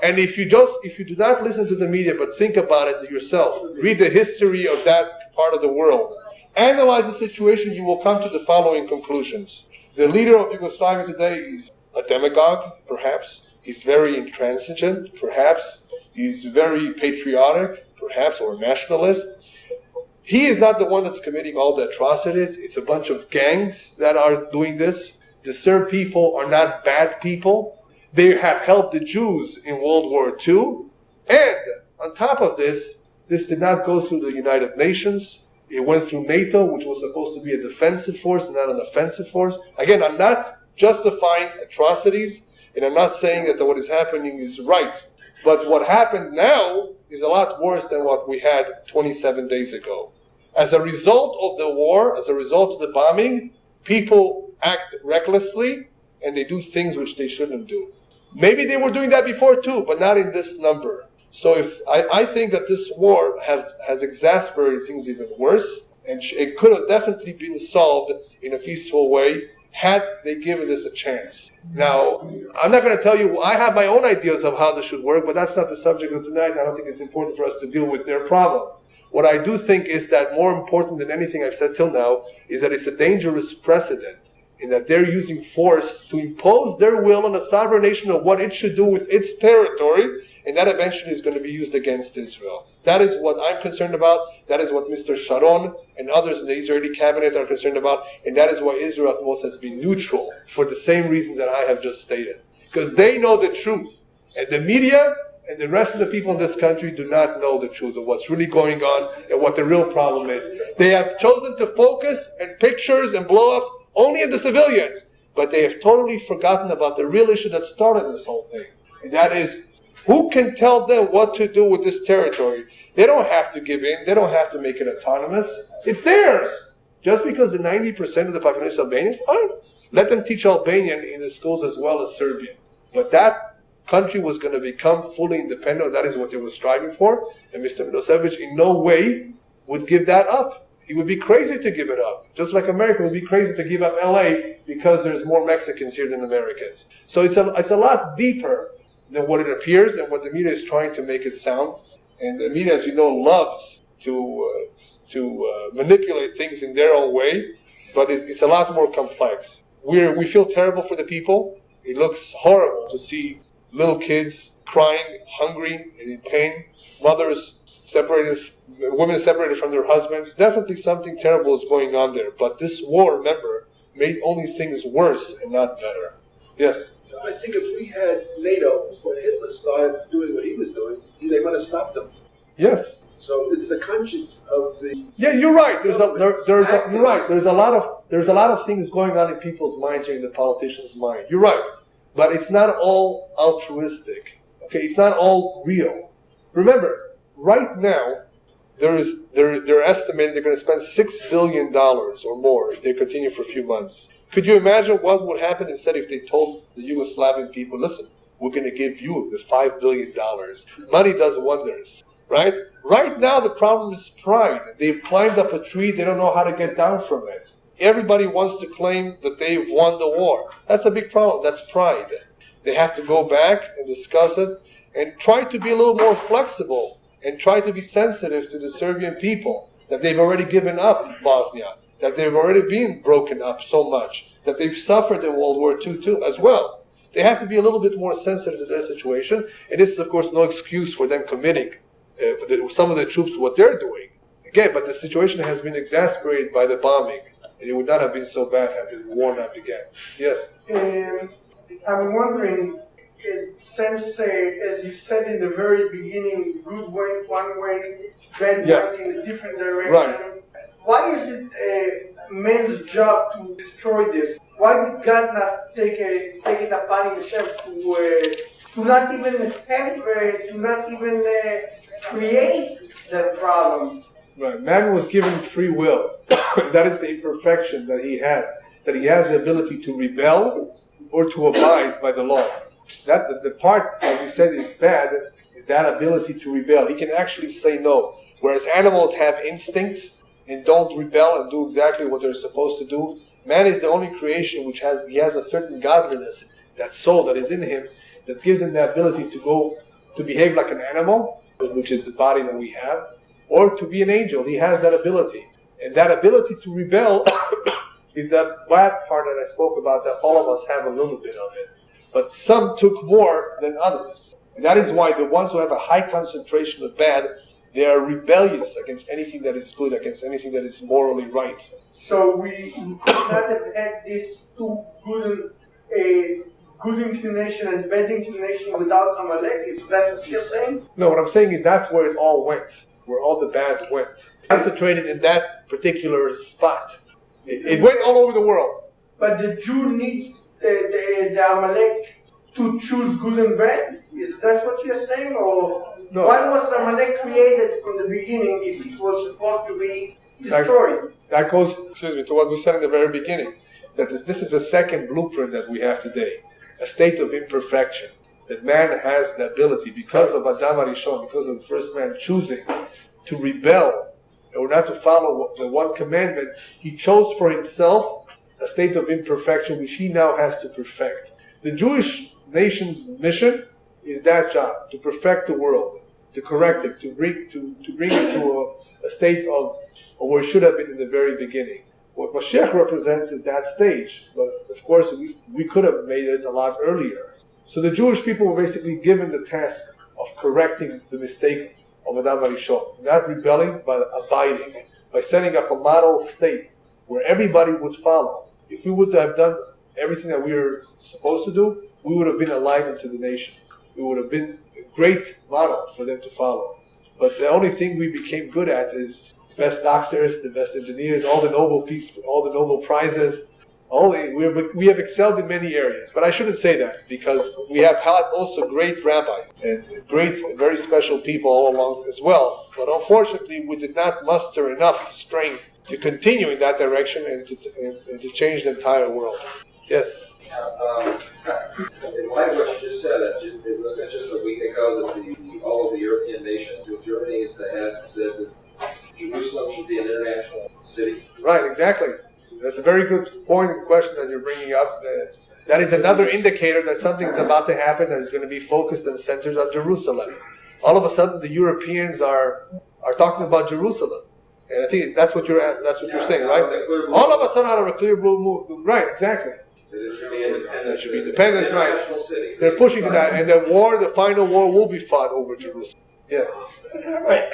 And if you do not listen to the media but think about it yourself, read the history of that part of the world, analyze the situation, you will come to the following conclusions. The leader of Yugoslavia today is a demagogue, perhaps. He's very intransigent, perhaps. He's very patriotic, perhaps, or a nationalist. He is not the one that's committing all the atrocities. It's a bunch of gangs that are doing this. The Serb people are not bad people. They have helped the Jews in World War II. And on top of this did not go through the United Nations. It went through NATO, which was supposed to be a defensive force, not an offensive force. Again, I'm not justifying atrocities, and I'm not saying that what is happening is right. But what happened now is a lot worse than what we had 27 days ago. As a result of the war, as a result of the bombing, people act recklessly, and they do things which they shouldn't do. Maybe they were doing that before too, but not in this number. So if I think that this war has exasperated things even worse, and it could have definitely been solved in a peaceful way had they given this a chance. Now, I'm not going to tell you, I have my own ideas of how this should work, but that's not the subject of tonight. I don't think it's important for us to deal with their problem. What I do think is that more important than anything I've said till now is that it's a dangerous precedent in that they're using force to impose their will on a sovereign nation of what it should do with its territory, and that eventually is going to be used against Israel. That is what I'm concerned about. That is what Mr. Sharon and others in the Israeli cabinet are concerned about, and that is why Israel at most has been neutral for the same reasons that I have just stated. Because they know the truth, and the media and the rest of the people in this country do not know the truth of what's really going on and what the real problem is. They have chosen to focus and pictures and blow-ups only at the civilians, but they have totally forgotten about the real issue that started this whole thing. And that is, who can tell them what to do with this territory? They don't have to give in. They don't have to make it autonomous. It's theirs. Just because the 90% of the population is Albanian, fine. Let them teach Albanian in the schools as well as Serbian. But that country was going to become fully independent. That is what they were striving for. And Mr. Milosevic in no way would give that up. He would be crazy to give it up. Just like America would be crazy to give up LA because there's more Mexicans here than Americans. So it's a lot deeper than what it appears and what the media is trying to make it sound. And the media, as you know, loves to manipulate things in their own way, but it's a lot more complex. We feel terrible for the people. It looks horrible to see little kids crying, hungry, and in pain. Mothers separated, women separated from their husbands. Definitely something terrible is going on there. But this war, remember, made only things worse and not better. Yes? I think if we had NATO, when Hitler started doing what he was doing, they would have stopped him. Yes. So it's the conscience of the... Yeah, you're right. You're right. There's a lot of things going on in people's minds here, in the politicians' mind. You're right. But it's not all altruistic. Okay, it's not all real. Remember, right now, they're estimating they're going to spend $6 billion or more if they continue for a few months. Could you imagine what would happen instead if they told the Yugoslavian people, listen, we're going to give you the $5 billion. Money does wonders, right? Right now the problem is pride. They've climbed up a tree, they don't know how to get down from it. Everybody wants to claim that they've won the war. That's a big problem. That's pride. They have to go back and discuss it and try to be a little more flexible and try to be sensitive to the Serbian people, that they've already given up Bosnia, that they've already been broken up so much, that they've suffered in World War II too as well. They have to be a little bit more sensitive to their situation, and this is of course no excuse for them committing some of the troops what they're doing. Again, but the situation has been exasperated by the bombing, and it would not have been so bad had the war not began. Yes? I'm wondering, since, as you said in the very beginning, good went one way, bad went in a different direction. Right. Why is it man's job to destroy this? Why did God not take it upon himself to not even create that problem? Right. Man was given free will. That is the imperfection that he has. That he has the ability to rebel or to abide by the law. That the part that we said is bad is that ability to rebel. He can actually say no. Whereas animals have instincts and don't rebel and do exactly what they're supposed to do, man is the only creation which has a certain godliness, that soul that is in him, that gives him the ability to behave like an animal, which is the body that we have, or to be an angel. He has that ability. And that ability to rebel is that bad part that I spoke about, that all of us have a little bit of it. But some took more than others. And that is why the ones who have a high concentration of bad, they are rebellious against anything that is good, against anything that is morally right. So we could not have had this two good inclination and bad inclination without Amalek? Is that what you're saying? No, what I'm saying is that's where it all went, where all the bad went. Concentrated in that particular spot. It went all over the world. But the Jew needs the Amalek to choose good and bad? Is that what you're saying? Or no. Why was Amalek created from the beginning if it was supposed to be destroyed? That goes, to what we said in the very beginning. That this is the second blueprint that we have today. A state of imperfection. that man has the ability, because of Adam HaRishon, because of the first man choosing to rebel or not to follow the one commandment, he chose for himself a state of imperfection which he now has to perfect. The Jewish nation's mission is that job, to perfect the world, to correct it, to bring it to a state of where it should have been in the very beginning. What Mashiach represents is that stage, but of course we could have made it a lot earlier. So the Jewish people were basically given the task of correcting the mistake of Adam HaRishon, not rebelling, but abiding, by setting up a model state where everybody would follow. If we would have done everything that we were supposed to do, we would have been enlightened to the nations. We would have been a great model for them to follow. But the only thing we became good at is the best doctors, the best engineers, all the Nobel Prizes. We have excelled in many areas, but I shouldn't say that, because we have had also great rabbis and great, very special people all along as well. But unfortunately, we did not muster enough strength to continue in that direction and to change the entire world. Yes? In light of what you just said, it wasn't just a week ago that all of the European nations, with Germany as the head, said that Jerusalem should be an international city. Right, exactly. That's a very good point and question that you're bringing up. That is another indicator that something is about to happen that is going to be focused and centered on Jerusalem. All of a sudden, the Europeans are talking about Jerusalem, and I think that's what you're saying, right? All of a sudden, out of a clear blue moon, right? Exactly. It should be independent. It should be independent, right? City. They're pushing to that, and the final war will be fought over Jerusalem. Yeah. Right.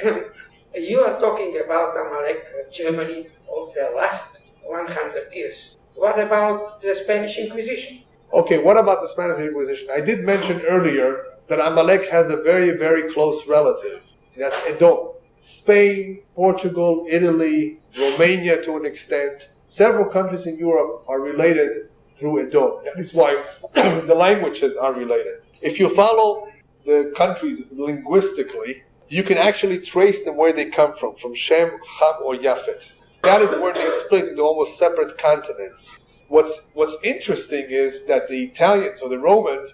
You are talking about Amalek, Germany, of the last 100 years. What about the Spanish Inquisition? Okay, what about the Spanish Inquisition? I did mention earlier that Amalek has a very, very close relative. That's Edom. Spain, Portugal, Italy, Romania to an extent. Several countries in Europe are related through Edom. That is why the languages are related. If you follow the countries linguistically, you can actually trace them where they come from Shem, Ham, or Yafet. That is where they split into almost separate continents. What's interesting is that the Italians or the Romans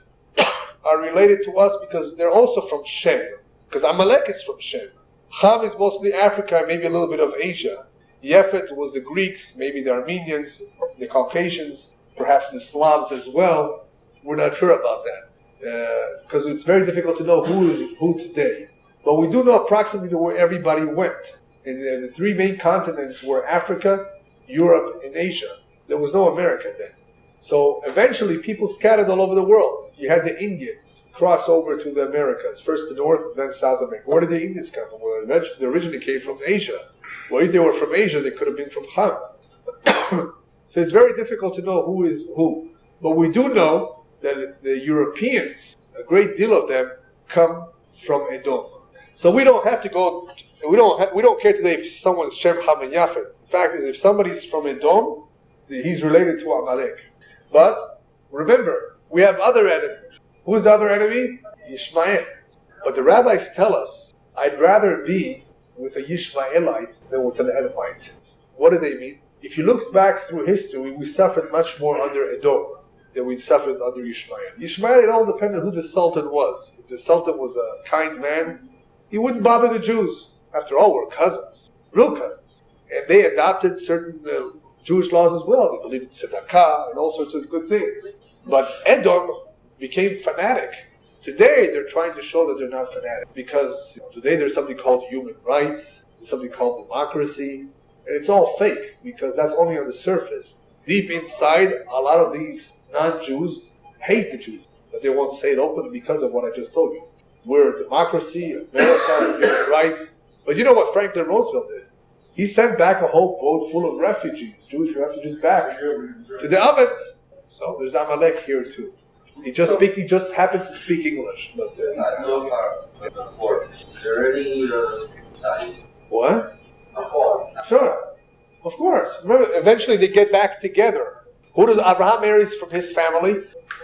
are related to us because they're also from Shem. Because Amalek is from Shem. Ham is mostly Africa, maybe a little bit of Asia. Yafet was the Greeks, maybe the Armenians, the Caucasians, perhaps the Slavs as well. We're not sure about that. Because it's very difficult to know who is who today. But we do know approximately where everybody went. And the three main continents were Africa, Europe, and Asia. There was no America then. So eventually people scattered all over the world. You had the Indians cross over to the Americas, first the North, then South America. Where did the Indians come from? Well, eventually they originally came from Asia. Well, if they were from Asia, they could have been from Ham. So it's very difficult to know who is who. But we do know that the Europeans, a great deal of them, come from Edom. So we don't have to go. We don't care today if someone's Shem, Ham, and Yafet. The fact is, if somebody's from Edom, he's related to Amalek. But remember, we have other enemies. Who's the other enemy? Ishmael. But the rabbis tell us, I'd rather be with a Yishmaelite than with an Edomite. What do they mean? If you look back through history, we suffered much more under Edom than we suffered under Ishmael. Ishmael, it all depended who the Sultan was. If the Sultan was a kind man, he wouldn't bother the Jews. After all, we're cousins, real cousins. And they adopted certain Jewish laws as well. They believed in tzedakah and all sorts of good things. But Edom became fanatic. Today, they're trying to show that they're not fanatic. Because today there's something called human rights, there's something called democracy. And it's all fake, because that's only on the surface. Deep inside, a lot of these non-Jews hate the Jews. But they won't say it openly because of what I just told you. We're a democracy, America, human rights. But you know what Franklin Roosevelt did? He sent back a whole boat full of refugees, Jewish refugees back to the ovens. So there's Amalek here too. He just happens to speak English. But Is there any what? Sure, of course. Remember, eventually they get back together. Who does Abraham marries from his family,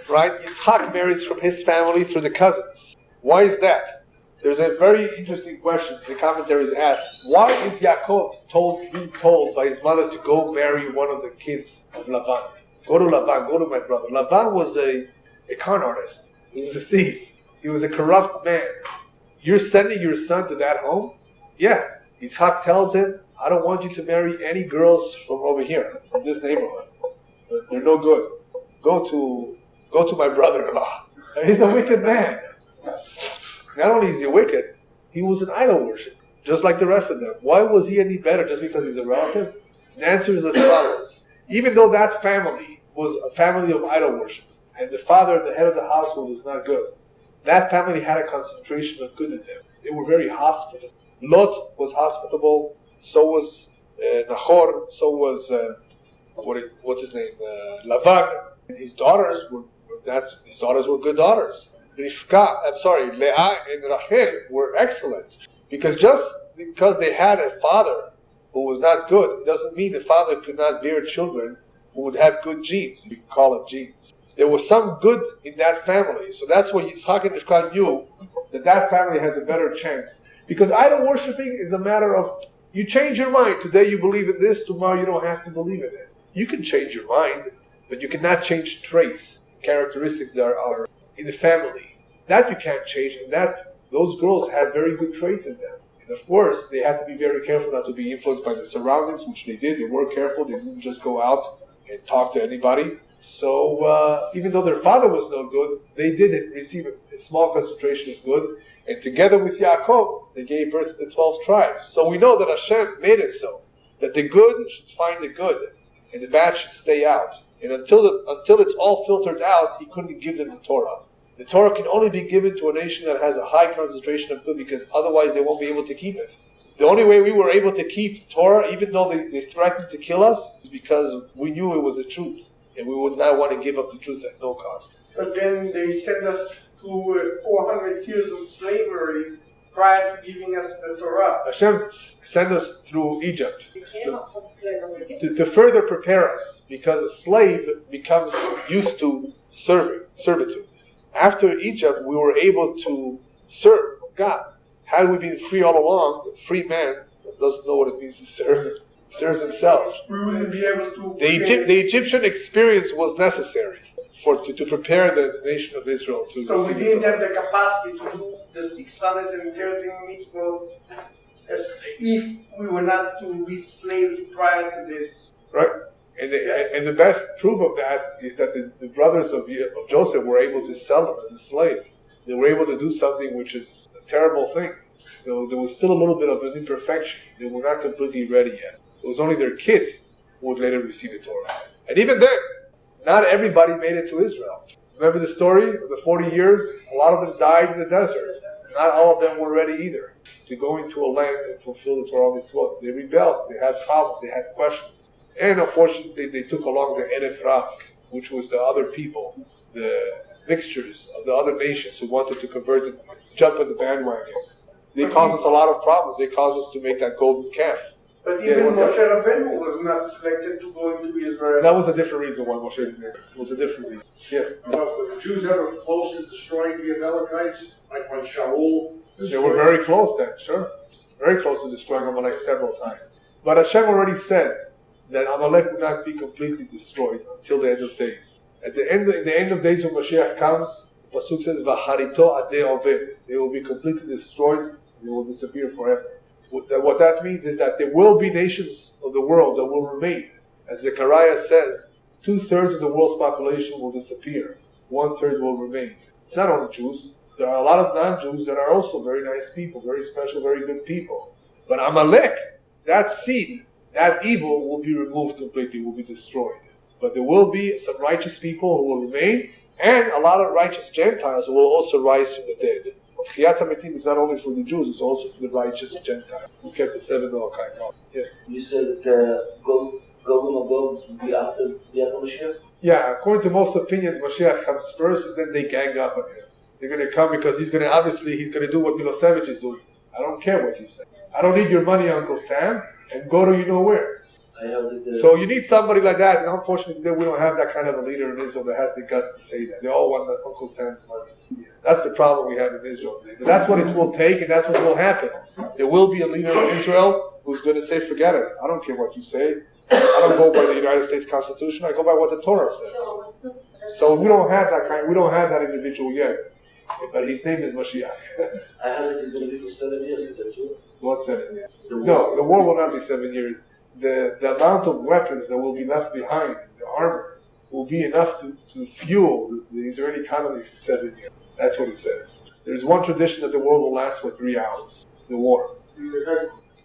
right? Yitzhak marries from his family through the cousins. Why is that? There's a very interesting question the commentaries ask. Why is Yaakov being told by his mother to go marry one of the kids of Laban? Go to Laban, go to my brother. Laban was a con artist. He was a thief. He was a corrupt man. You're sending your son to that home? Yeah. Yitzhak tells him, I don't want you to marry any girls from over here, from this neighborhood. They're no good. Go to my brother-in-law. And he's a wicked man. Not only is he wicked, he was an idol worshiper, just like the rest of them. Why was he any better just because he's a relative? The answer is as follows. Even though that family was a family of idol worship, and the father, the head of the household, was not good, that family had a concentration of good in them. They were very hospitable. Lot was hospitable, so was Nahor, so was, what's his name, Lavan. And his daughters were good daughters. Leah and Rachel were excellent. Because just because they had a father who was not good, it doesn't mean the father could not bear children who would have good genes. We can call it genes. There was some good in that family. So that's why Yitzhak and Rivka knew that family has a better chance. Because idol worshipping is a matter of, you change your mind. Today you believe in this, tomorrow you don't have to believe in it. You can change your mind, but you cannot change traits, characteristics that are in the family. That you can't change, and those girls had very good traits in them. And of course, they had to be very careful not to be influenced by the surroundings, which they did. They were careful. They didn't just go out and talk to anybody. So even though their father was no good, they did receive a small concentration of good. And together with Yaakov, they gave birth to the 12 tribes. So we know that Hashem made it so, that the good should find the good, and the bad should stay out. And until it's all filtered out, he couldn't give them the Torah. The Torah can only be given to a nation that has a high concentration of good, because otherwise they won't be able to keep it. The only way we were able to keep Torah, even though they threatened to kill us, is because we knew it was the truth. And we would not want to give up the truth at no cost. But then they sent us to 400 years of slavery prior to giving us the Torah. Hashem sent us through Egypt to further prepare us, because a slave becomes used to servitude. After Egypt, we were able to serve God. Had we been free all along, a free man that doesn't know what it means to serve, serves himself. We wouldn't be able to. The Egyptian experience was necessary to prepare the nation of Israel to. So we didn't have the capacity to do the 613 mitzvot as if we were not to be slaves prior to this. Right. And the best proof of that is that the brothers of Joseph were able to sell him as a slave. They were able to do something which is a terrible thing. There was still a little bit of an imperfection. They were not completely ready yet. It was only their kids who would later receive the Torah. And even then, not everybody made it to Israel. Remember the story of the 40 years? A lot of them died in the desert. Not all of them were ready either to go into a land and fulfill the Torah mitzvot. They rebelled. They had problems. They had questions. And unfortunately, they took along the Enef Rak, which was the other people, the mixtures of the other nations who wanted to convert and jump on the bandwagon. They caused us a lot of problems. They caused us to make that golden calf. But even Moshe Rabbeinu was not selected to go into Israel. That was a different reason why Moshe didn't. It was a different reason. Yes. Were the Jews ever close to destroying the Amalekites? Like when Shaul destroyed? They were very close then, sure. Very close to destroying Amalek several times. But Hashem already said that Amalek would not be completely destroyed until the end of days. In the end of days when Mashiach comes, the Pasuk says, V'harito adeh oved. They will be completely destroyed. They will disappear forever. What that means is that there will be nations of the world that will remain. As Zechariah says, 2/3 of the world's population will disappear. 1/3 will remain. It's not only Jews. There are a lot of non-Jews that are also very nice people, very special, very good people. But Amalek, that seed, that evil will be removed completely, will be destroyed. But there will be some righteous people who will remain, and a lot of righteous Gentiles who will also rise from the dead. Tchiyat HaMetim is not only for the Jews, it's also for the righteous Gentiles who kept the 7 Noachim laws. Yeah. You said Gog and Magog will be after Mashiach? Yeah, according to most opinions, Mashiach comes first, and then they gang up on him. They're going to come because he's going to do what Milosevic is doing. I don't care what you say. I don't need your money, Uncle Sam, and go to you know where. So you need somebody like that, and unfortunately we don't have that kind of a leader in Israel that has the guts to say that. They all want Uncle Sam's money. That's the problem we have in Israel today. But that's what it will take, and that's what will happen. There will be a leader in Israel who's going to say, forget it. I don't care what you say. I don't go by the United States Constitution. I go by what the Torah says. So So we don't have that individual yet. But his name is Mashiach. I heard it is going to be for 7 years, is that true? What 7 years? No, the war will not be 7 years. The amount of weapons that will be left behind, the armor, will be enough to fuel the Israeli economy for 7 years. That's what it says. There's one tradition that the war will last for 3 hours. The war.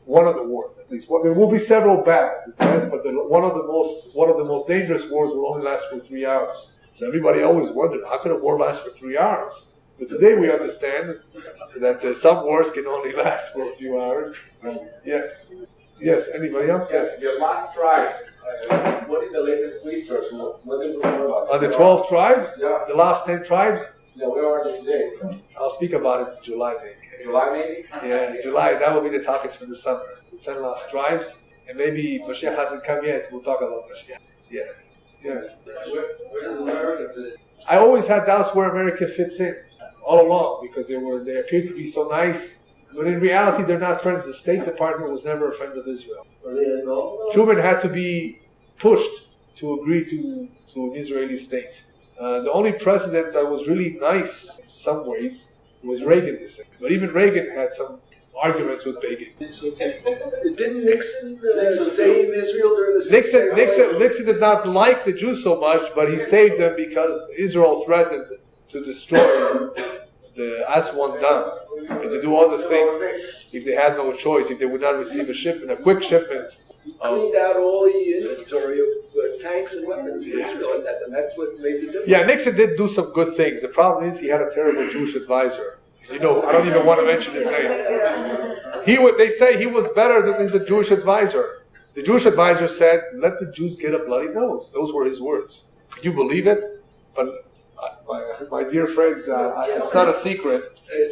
One of the wars, at least. Well, there will be several battles, it says, but one of the most dangerous wars will only last for 3 hours. So everybody always wondered, how could a war last for 3 hours? But today we understand that some wars can only last for a few hours. Yes. Yes. Anybody else? Yes. Your last tribes. What is the latest research? What did we know about? On the 12 tribes? Yeah. The last 10 tribes? Yeah, where are they today? I'll speak about it in July, maybe. July, maybe? Yeah, in July. That will be the topics for the summer. The 10 last tribes, and maybe Mashiach hasn't come yet. We'll talk about Mashiach. Yeah. Yeah. Where does America fit? I always had doubts where America fits in, all along, because they appeared to be so nice, but in reality they're not friends. The State Department was never a friend of Israel. Truman had to be pushed to agree to an Israeli state. The only president that was really nice in some ways was Reagan. But even Reagan had some arguments with Begin. Didn't Nixon save Israel during the Nixon did not like the Jews so much, but he saved them because Israel threatened to destroy the Aswan Dam and to do all the things if they had no choice, if they would not receive a quick shipment. Cleaned out all the inventory of tanks and weapons for Israel, and that's what made the difference. Yeah, Nixon did do some good things. The problem is he had a terrible Jewish advisor. I don't even want to mention his name. They say he was better than his Jewish advisor. The Jewish advisor said, "Let the Jews get a bloody nose." Those were his words. Can you believe it? But my dear friends, it's not a secret.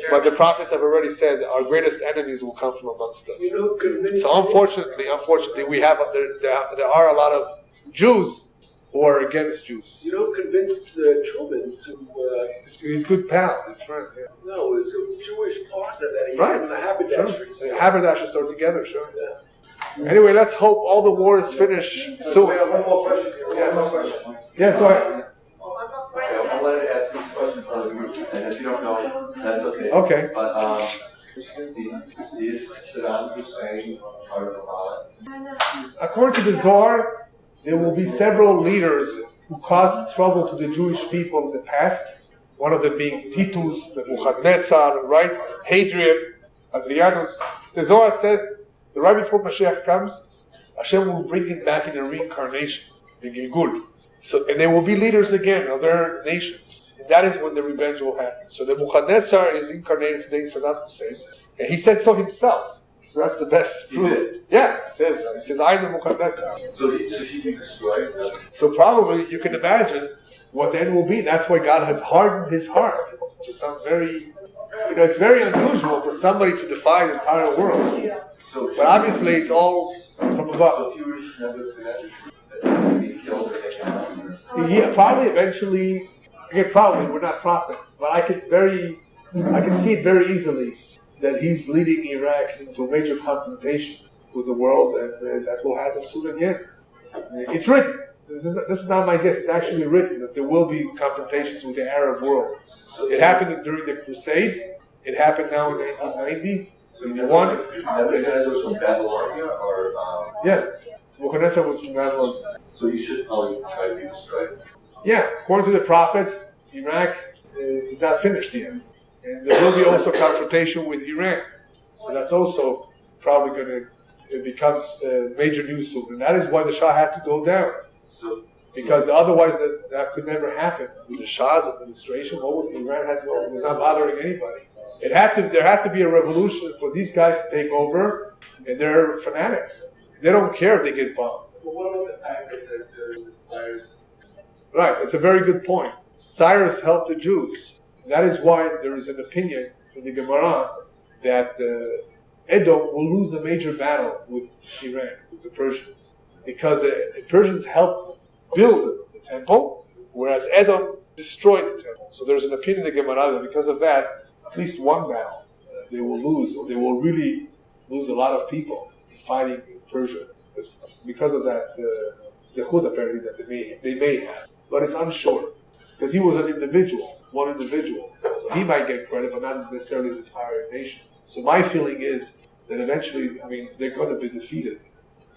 But the prophets have already said our greatest enemies will come from amongst us. So unfortunately, we have there are a lot of Jews who are against Jews. You don't convince Truman to... He's a good pal, his friend. Yeah. No, it's a Jewish partner that he had in the haberdashery. Sure. The haberdashers are together, sure. Yeah. Anyway, let's hope all the wars finish soon. We have one more question. Yes, go ahead. I wanted to ask this question for the group, and if you don't know, that's okay. Okay. But is Saddam Hussein part of the Malik? According to the Zohar, there will be several leaders who caused trouble to the Jewish people in the past. One of them being Titus, Nebuchadnezzar, right? Hadrian, Adrianus. The Zohar says that right before Mashiach comes, Hashem will bring him back in a reincarnation, in Gilgul. And there will be leaders again of their nations. And that is when the revenge will happen. So Nebuchadnezzar is incarnated today in Saddam Hussein. And he said so himself. So that's the best proof. Yeah, he says, I am Nebuchadnezzar. So he be destroyed? So probably you can imagine what the end will be. That's why God has hardened his heart to some very, it's very unusual for somebody to defy the entire world. But obviously it's all from above. Probably eventually, we're not prophets, but I can see it very easily that he's leading Iraq into a major confrontation with the world, and that will happen soon again. It's written. This is not my guess. It's actually written that there will be confrontations with the Arab world. It happened during the Crusades. It happened now in 1990. So Nebuchadnezzar was from Babylon, or yes, Nebuchadnezzar was from Babylon. So he should probably try to be destroyed. Yeah, according to the prophets, Iraq is not finished yet. And there will be also confrontation with Iran. So that's also probably going to become major news soon. And that is why the Shah had to go down. Because otherwise that could never happen. With the Shah's administration, Iran was not bothering anybody. There had to be a revolution for these guys to take over, and they're fanatics. They don't care if they get bombed. But what about the fact that Cyrus... Right, it's a very good point. Cyrus helped the Jews. That is why there is an opinion in the Gemara that Edom will lose a major battle with Iran, with the Persians. Because the Persians helped build the temple, whereas Edom destroyed the temple. So there's an opinion in the Gemara that because of that, at least one battle they will lose, or they will really lose a lot of people fighting in Persia. Because of that zechut apparently that they may have. But it's unsure. Because he was an individual, one individual. So he might get credit, but not necessarily the entire nation. So my feeling is that eventually, they're going to be defeated.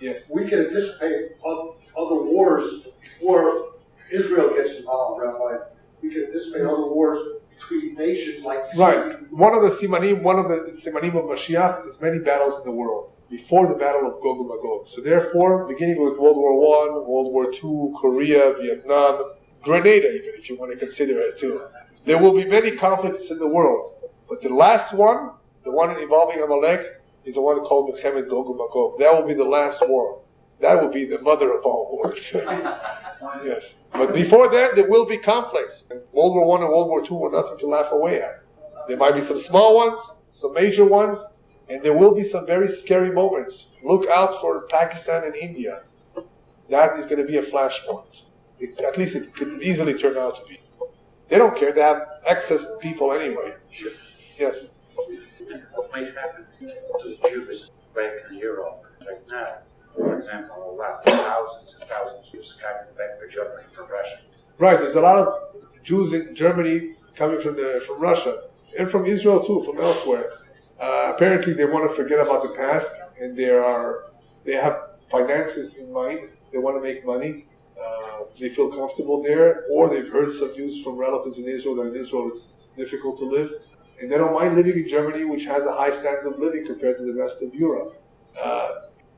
Yes? We can anticipate other wars before Israel gets involved, Rabbi. We can anticipate other wars between nations like... Right. One of the simanim of Mashiach is many battles in the world, before the battle of Gog and Magog. So therefore, beginning with World War I, World War II, Korea, Vietnam, Grenada even, if you want to consider it too. There will be many conflicts in the world. But the last one, the one involving Amalek, is the one called Milchemet Gog and Magog. That will be the last war. That will be the mother of all wars. Yes. But before that, there will be conflicts. And World War I and World War II were nothing to laugh away at. There might be some small ones, some major ones, and there will be some very scary moments. Look out for Pakistan and India. That is going to be a flashpoint. At least it could easily turn out to be. They don't care. They have excess people anyway. Yes? What might happen to the Jews back in Europe right now? For example, a lot, thousands and thousands of Jews coming back to Germany from Russia. Right, there's a lot of Jews in Germany coming from Russia, and from Israel too, from elsewhere. Apparently they want to forget about the past, and they have finances in mind. They want to make money. They feel comfortable there, or they've heard some news from relatives in Israel that in Israel it's difficult to live, and they don't mind living in Germany, which has a high standard of living compared to the rest of Europe.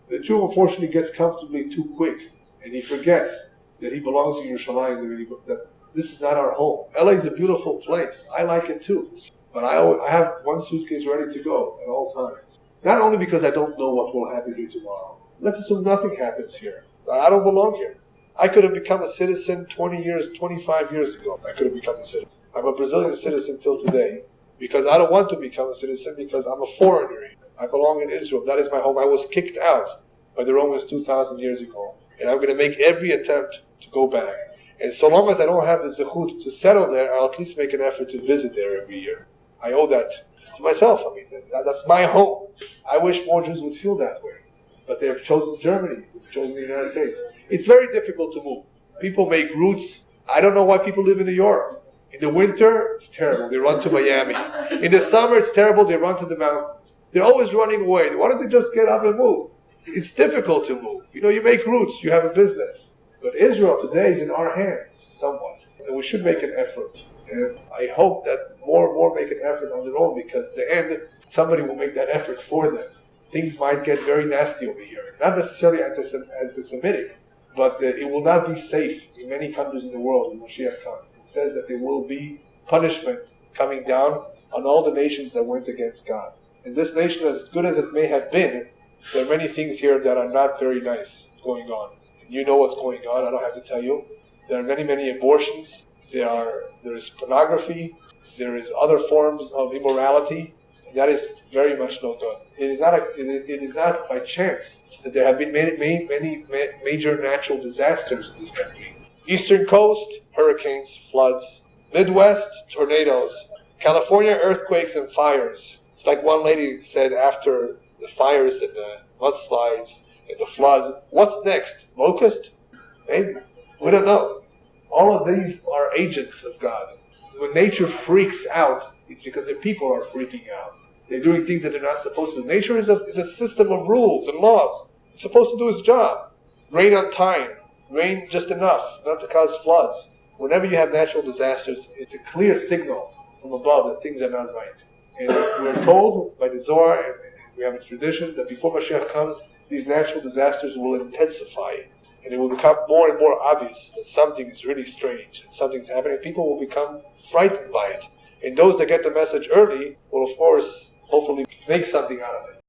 The Jew unfortunately gets comfortably too quick, and he forgets that he belongs to Yerushalayim, that this is not our home. LA is a beautiful place. I like it too. But I have one suitcase ready to go at all times. Not only because I don't know what will happen here tomorrow. Let's assume nothing happens here. I don't belong here. I could have become a citizen 20 years, 25 years ago. I could have become a citizen. I'm a Brazilian citizen till today because I don't want to become a citizen because I'm a foreigner. I belong in Israel. That is my home. I was kicked out by the Romans 2,000 years ago. And I'm going to make every attempt to go back. And so long as I don't have the zechut to settle there, I'll at least make an effort to visit there every year. I owe that to myself. That's my home. I wish more Jews would feel that way. But they've chosen Germany. They've chosen the United States. It's very difficult to move. People make routes. I don't know why people live in New York. In the winter, it's terrible. They run to Miami. In the summer, it's terrible. They run to the mountains. They're always running away. Why don't they just get up and move? It's difficult to move. You make routes. You have a business. But Israel today is in our hands, somewhat. And we should make an effort. And I hope that more and more make an effort on their own, because at the end, somebody will make that effort for them. Things might get very nasty over here. Not necessarily anti-Semitic, but it will not be safe in many countries in the world when Mashiach comes. It says that there will be punishment coming down on all the nations that went against God. And this nation, as good as it may have been, there are many things here that are not very nice going on. You know what's going on, I don't have to tell you. There are many, many abortions. There is pornography. There is other forms of immorality. And that is very much no good. It is not by chance that there have been many major natural disasters in this country. Eastern coast, hurricanes, floods. Midwest, tornadoes. California, earthquakes and fires. It's like one lady said after the fires and the mudslides and the floods, what's next? Locust? Maybe. We don't know. All of these are agents of God. When nature freaks out, it's because the people are freaking out. They're doing things that they're not supposed to do. Nature is a system of rules and laws. It's supposed to do its job. Rain on time. Rain just enough, not to cause floods. Whenever you have natural disasters, it's a clear signal from above that things are not right. And we're told by the Zohar, and we have a tradition, that before Mashiach comes, these natural disasters will intensify. And it will become more and more obvious that something is really strange, and something's happening. People will become frightened by it. And those that get the message early will, of course, hopefully make something out of it.